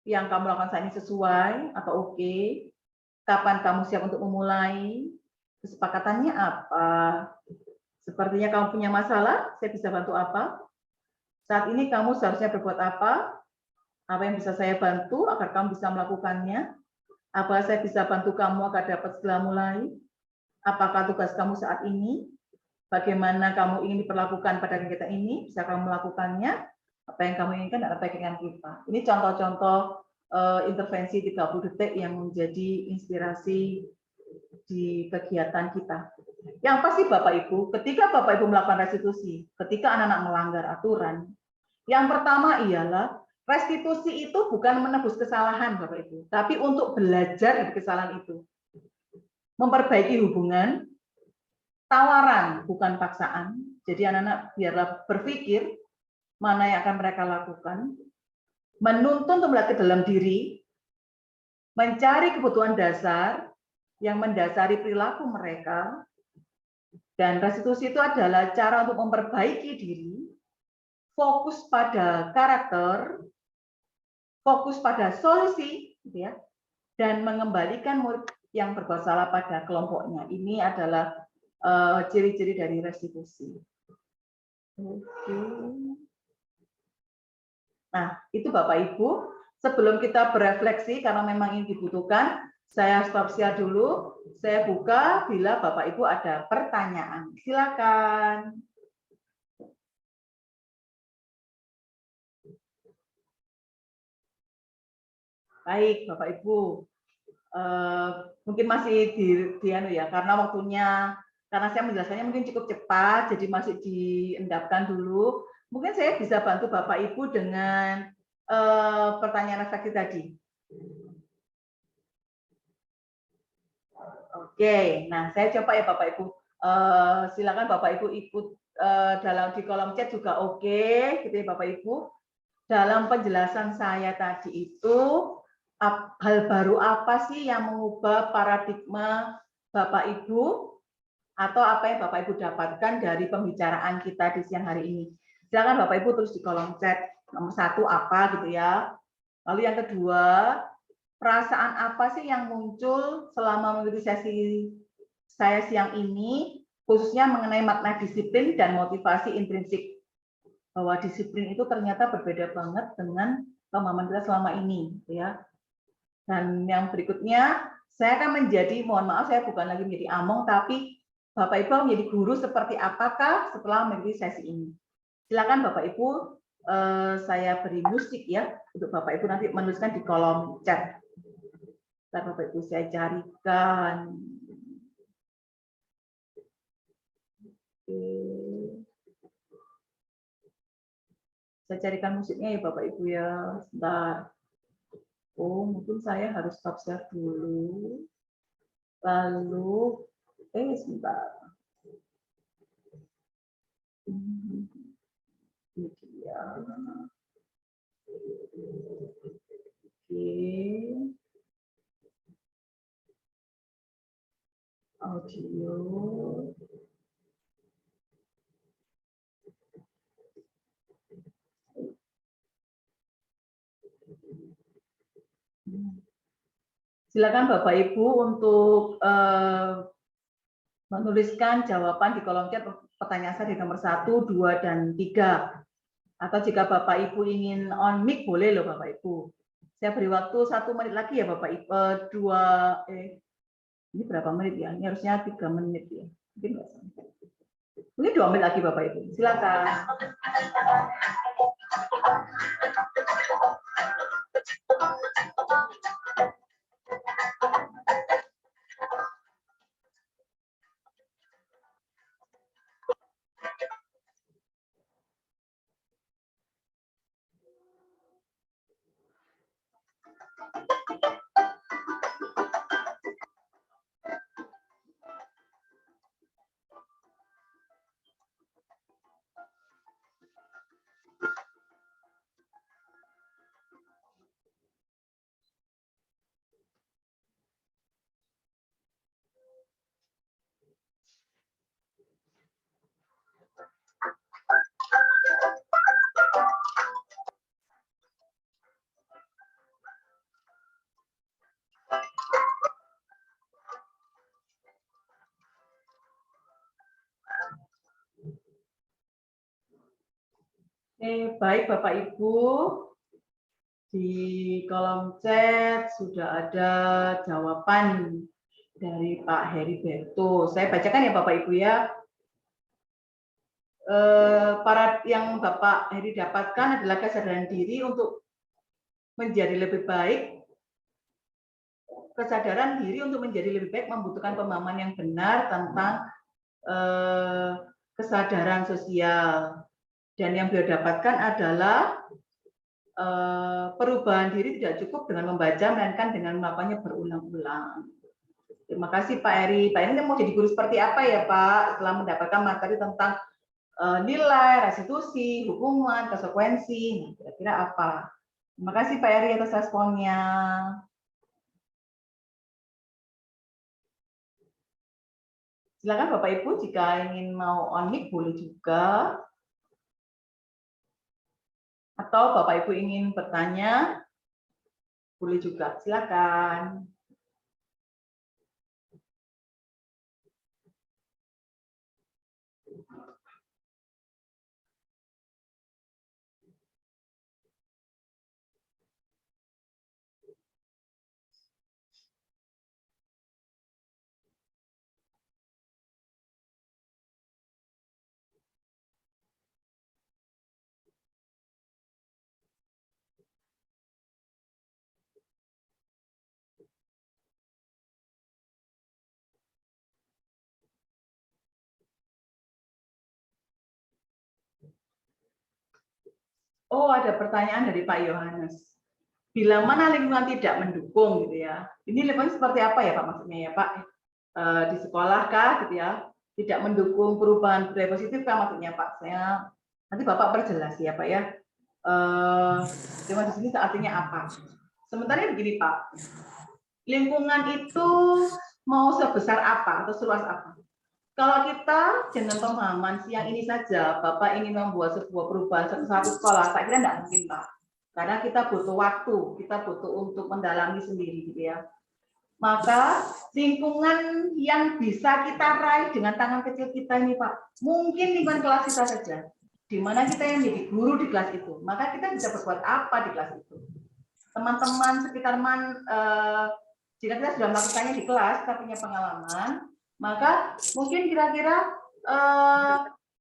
yang kamu lakukan saat ini sesuai atau oke? Kapan kamu siap untuk memulai? Kesepakatannya apa? Sepertinya kamu punya masalah, saya bisa bantu apa? Saat ini kamu seharusnya berbuat apa? Apa yang bisa saya bantu agar kamu bisa melakukannya? Apa saya bisa bantu kamu agar dapat segera mulai? Apakah tugas kamu saat ini? Bagaimana kamu ingin diperlakukan pada kegiatan ini? Bisa kamu melakukannya? Apa yang kamu inginkan dan apa yang inginkan kita? Ini contoh-contoh intervensi 30 detik yang menjadi inspirasi di kegiatan kita. Yang pasti Bapak Ibu, ketika Bapak Ibu melakukan restitusi, ketika anak-anak melanggar aturan, yang pertama ialah restitusi itu bukan menebus kesalahan Bapak Ibu, tapi untuk belajar dari kesalahan itu. Memperbaiki hubungan, tawaran bukan paksaan. Jadi anak-anak biarlah berpikir mana yang akan mereka lakukan, menuntun untuk melihat ke dalam diri, mencari kebutuhan dasar yang mendasari perilaku mereka, dan restitusi itu adalah cara untuk memperbaiki diri, fokus pada karakter, fokus pada solusi, gitu ya, dan mengembalikan murid yang berbuat salah pada kelompoknya. Ini adalah ciri-ciri dari restitusi. Oke. Nah, itu Bapak Ibu. Sebelum kita berefleksi, karena memang ini dibutuhkan, saya stop share dulu. Saya buka bila Bapak Ibu ada pertanyaan. Silakan. Baik, Bapak Ibu. Mungkin masih di anu ya, karena waktunya, karena saya menjelaskannya mungkin cukup cepat, jadi masih diendapkan dulu. Mungkin saya bisa bantu Bapak Ibu dengan pertanyaan refleksi tadi. Oke, nah saya coba ya Bapak Ibu. Silakan Bapak Ibu ikut dalam di kolom chat juga oke, gitu ya Bapak Ibu. Dalam penjelasan saya tadi itu, hal baru apa sih yang mengubah paradigma Bapak Ibu atau apa yang Bapak Ibu dapatkan dari pembicaraan kita di siang hari ini? Silakan Bapak Ibu tulis di kolom chat. Nomor satu apa gitu ya. Lalu yang kedua, perasaan apa sih yang muncul selama mengikuti sesi saya siang ini, khususnya mengenai makna disiplin dan motivasi intrinsik. Bahwa disiplin itu ternyata berbeda banget dengan pemahaman kita selama ini, ya. Dan yang berikutnya, saya akan menjadi, mohon maaf saya bukan lagi menjadi among, tapi Bapak Ibu menjadi guru seperti apakah setelah mengikuti sesi ini. Silakan Bapak Ibu, saya beri musik ya, untuk Bapak Ibu nanti menuliskan di kolom chat. Ntar Bapak Ibu saya carikan. Saya carikan musiknya ya Bapak Ibu ya, sebentar. Oh, mungkin saya harus stop share dulu. Lalu, sebentar. Ini dia. Oke. Audio. Silakan Bapak Ibu untuk menuliskan jawaban di kolom chat pertanyaan saya di nomor 1, 2, dan 3. Atau jika Bapak Ibu ingin on mic boleh loh Bapak Ibu. Saya beri waktu 1 menit lagi ya Bapak Ibu. Ini berapa menit ya? Ini harusnya 3 menit ya. Mungkin nggak sampai. Ini 2 menit lagi Bapak Ibu. Silakan. Baik Bapak Ibu, di kolom chat sudah ada jawaban dari Pak Heriberto. Saya bacakan ya Bapak Ibu ya. Para yang Bapak Heri dapatkan adalah kesadaran diri untuk menjadi lebih baik. Kesadaran diri untuk menjadi lebih baik membutuhkan pemahaman yang benar tentang kesadaran sosial. Dan yang beliau dapatkan adalah perubahan diri tidak cukup dengan membaca, melainkan dengan melakukannya berulang-ulang. Terima kasih Pak Eri. Pak Eri mau jadi guru seperti apa ya Pak? Setelah mendapatkan materi tentang nilai, restitusi, hukuman, konsekuensi, kira-kira apa? Terima kasih Pak Eri atas responnya. Silakan Bapak Ibu jika ingin mau on mic boleh juga. Atau Bapak Ibu ingin bertanya, boleh juga. Silakan. Oh, ada pertanyaan dari Pak Yohanes. Bila mana lingkungan tidak mendukung gitu ya. Ini lingkungan seperti apa ya Pak maksudnya ya Pak? Di sekolah kah gitu ya? Tidak mendukung perubahan budaya positif kah maksudnya Pak? Saya nanti Bapak perjelas ya Pak ya. Lingkungan di sini artinya apa? Sementara begini Pak. Lingkungan itu mau sebesar apa atau seluas apa? Kalau kita dengan pemahaman siang ini saja, Bapak ingin membuat sebuah perubahan satu sekolah, saya kira tidak mungkin, Pak. Karena kita butuh waktu, kita butuh untuk mendalami sendiri, gitu ya. Maka lingkungan yang bisa kita raih dengan tangan kecil kita ini, Pak, mungkin lingkungan kelas kita saja. Di mana kita yang menjadi guru di kelas itu, maka kita bisa berbuat apa di kelas itu. Teman-teman sekitar jika kita sudah melakukannya di kelas, kita punya pengalaman, maka mungkin kira-kira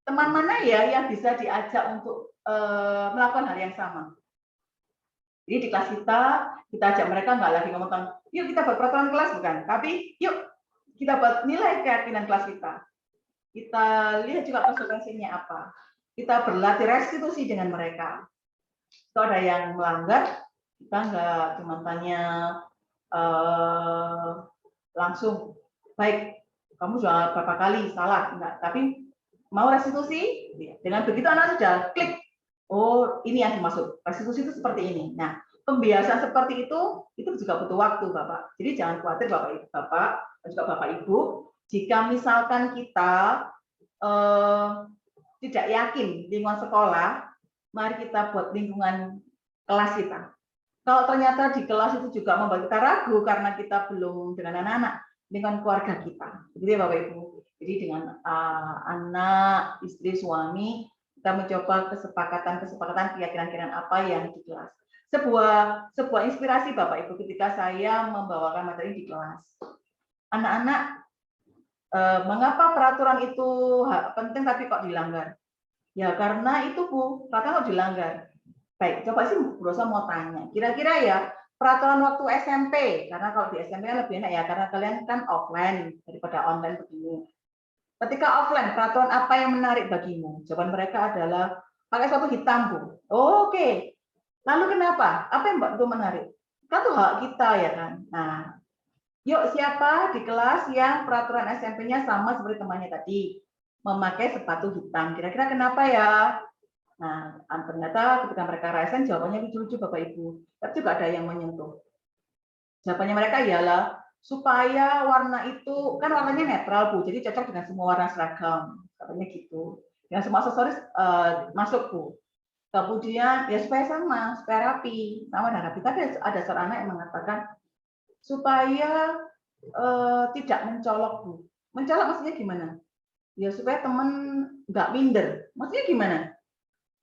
teman mana ya yang bisa diajak untuk melakukan hal yang sama. Jadi di kelas kita ajak mereka nggak lagi ngomong tentang, yuk kita buat peraturan kelas, bukan. Tapi yuk kita buat nilai keyakinan kelas kita. Kita lihat juga konsekuensinya apa. Kita berlatih restitusi dengan mereka. Kalau ada yang melanggar, kita nggak cuma tanya langsung, baik, kamu sudah berapa kali salah, enggak. Tapi mau restitusi, dengan begitu anak sudah klik, oh ini yang dimaksud, restitusi itu seperti ini. Nah, pembiasaan seperti itu juga butuh waktu, Bapak. Jadi jangan khawatir Bapak dan juga Bapak Ibu, jika misalkan kita tidak yakin lingkungan sekolah, mari kita buat lingkungan kelas kita. Kalau ternyata di kelas itu juga membuat kita ragu karena kita belum dengan anak-anak, dengan keluarga kita. Jadi Bapak Ibu, jadi dengan anak, istri, suami, kita mencoba kesepakatan keyakinan apa yang di kelas. Sebuah inspirasi Bapak Ibu ketika saya membawakan materi di kelas. Anak-anak, mengapa peraturan itu penting tapi kok dilanggar? Ya karena itu Bu, kata kok dilanggar. Baik, coba sih Bu Rosa mau tanya, kira-kira ya peraturan waktu SMP, karena kalau di SMP lebih enak ya, karena kalian kan offline daripada online begini. Ketika offline, peraturan apa yang menarik bagimu? Jawaban mereka adalah pakai sepatu hitam, Bu. Oh, oke. Lalu kenapa? Apa yang itu menarik? Kan itu hak kita ya kan. Nah, yuk siapa di kelas yang peraturan SMP-nya sama seperti temannya tadi, memakai sepatu hitam. Kira-kira kenapa ya? Nah, ternyata ketika mereka resen jawabannya lucu-lucu Bapak Ibu. Tapi juga ada yang menyentuh. Jawabannya mereka ialah supaya warna itu kan warnanya netral Bu, jadi cocok dengan semua warna seragam, katanya gitu. Dengan semua aksesoris masuk Bu. Kemudian ya supaya sama, supaya rapi, sama dan rapi. Tapi ada seorang anak yang mengatakan supaya tidak mencolok Bu. Mencolok maksudnya gimana? Ya supaya teman nggak minder. Maksudnya gimana?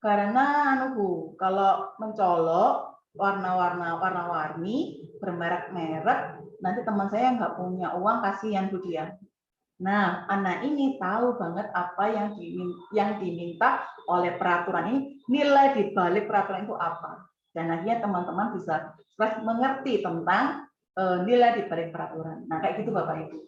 Karena Bu, kalau mencolok warna-warni bermerek-merek, nanti teman saya nggak punya uang, kasihan Bu dia. Nah, anak ini tahu banget apa yang diminta oleh peraturan ini, nilai di balik peraturan itu apa. Dan akhirnya teman-teman bisa mengerti tentang nilai di balik peraturan. Nah, kayak gitu Bapak Ibu.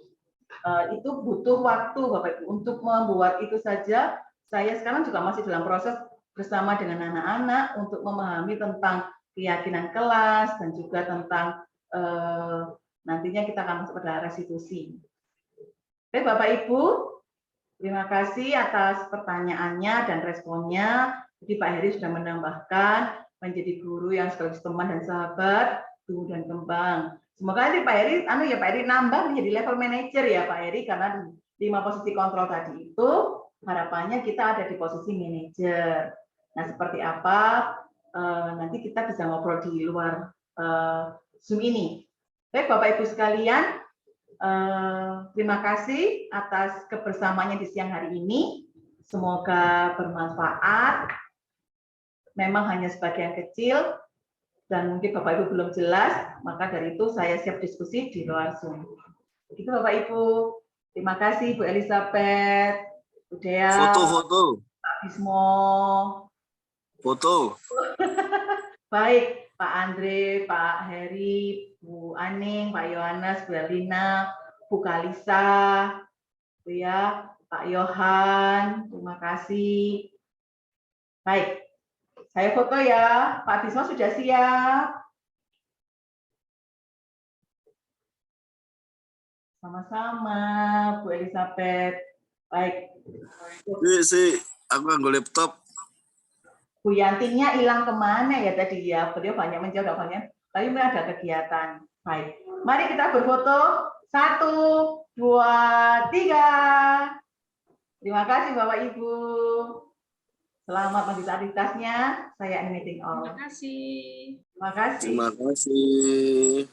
Itu butuh waktu Bapak Ibu untuk membuat itu saja. Saya sekarang juga masih dalam proses bersama dengan anak-anak untuk memahami tentang keyakinan kelas dan juga tentang nantinya kita akan masuk pada restitusi. Oke, Bapak Ibu, terima kasih atas pertanyaannya dan responnya. Jadi Pak Heri sudah menambahkan menjadi guru yang sekaligus teman dan sahabat, tumbuh dan kembang. Semoga nanti Pak Heri, Pak Heri nambah menjadi level manager ya Pak Heri, karena 5 posisi kontrol tadi itu harapannya kita ada di posisi manajer. Nah, seperti apa nanti kita bisa ngobrol di luar Zoom ini. Baik, Bapak Ibu sekalian, terima kasih atas kebersamaannya di siang hari ini. Semoga bermanfaat. Memang hanya sebagian kecil dan mungkin Bapak Ibu belum jelas, maka dari itu saya siap diskusi di luar Zoom. Begitu Bapak Ibu. Terima kasih Bu Elizabeth, Bu Dea, Foto. Pak Bismo. Foto. Baik, Pak Andre, Pak Heri, Bu Aning, Pak Yohanes, Bu Elina, Bu Kalisa, ya, Pak Yohan, terima kasih. Baik, saya foto ya. Pak Bismo sudah siap? Sama-sama, Bu Elizabeth. Baik. Si, aku nggak laptop. Bu Yantinya hilang kemana ya tadi ya? Beliau banyak menjawab banyak, tapi memang ada kegiatan. Baik, mari kita berfoto. 1, 2, 3. Terima kasih Bapak Ibu. Selamat melanjutkan aktivitasnya. Saya meeting all. Terima kasih. Terima kasih. Terima kasih.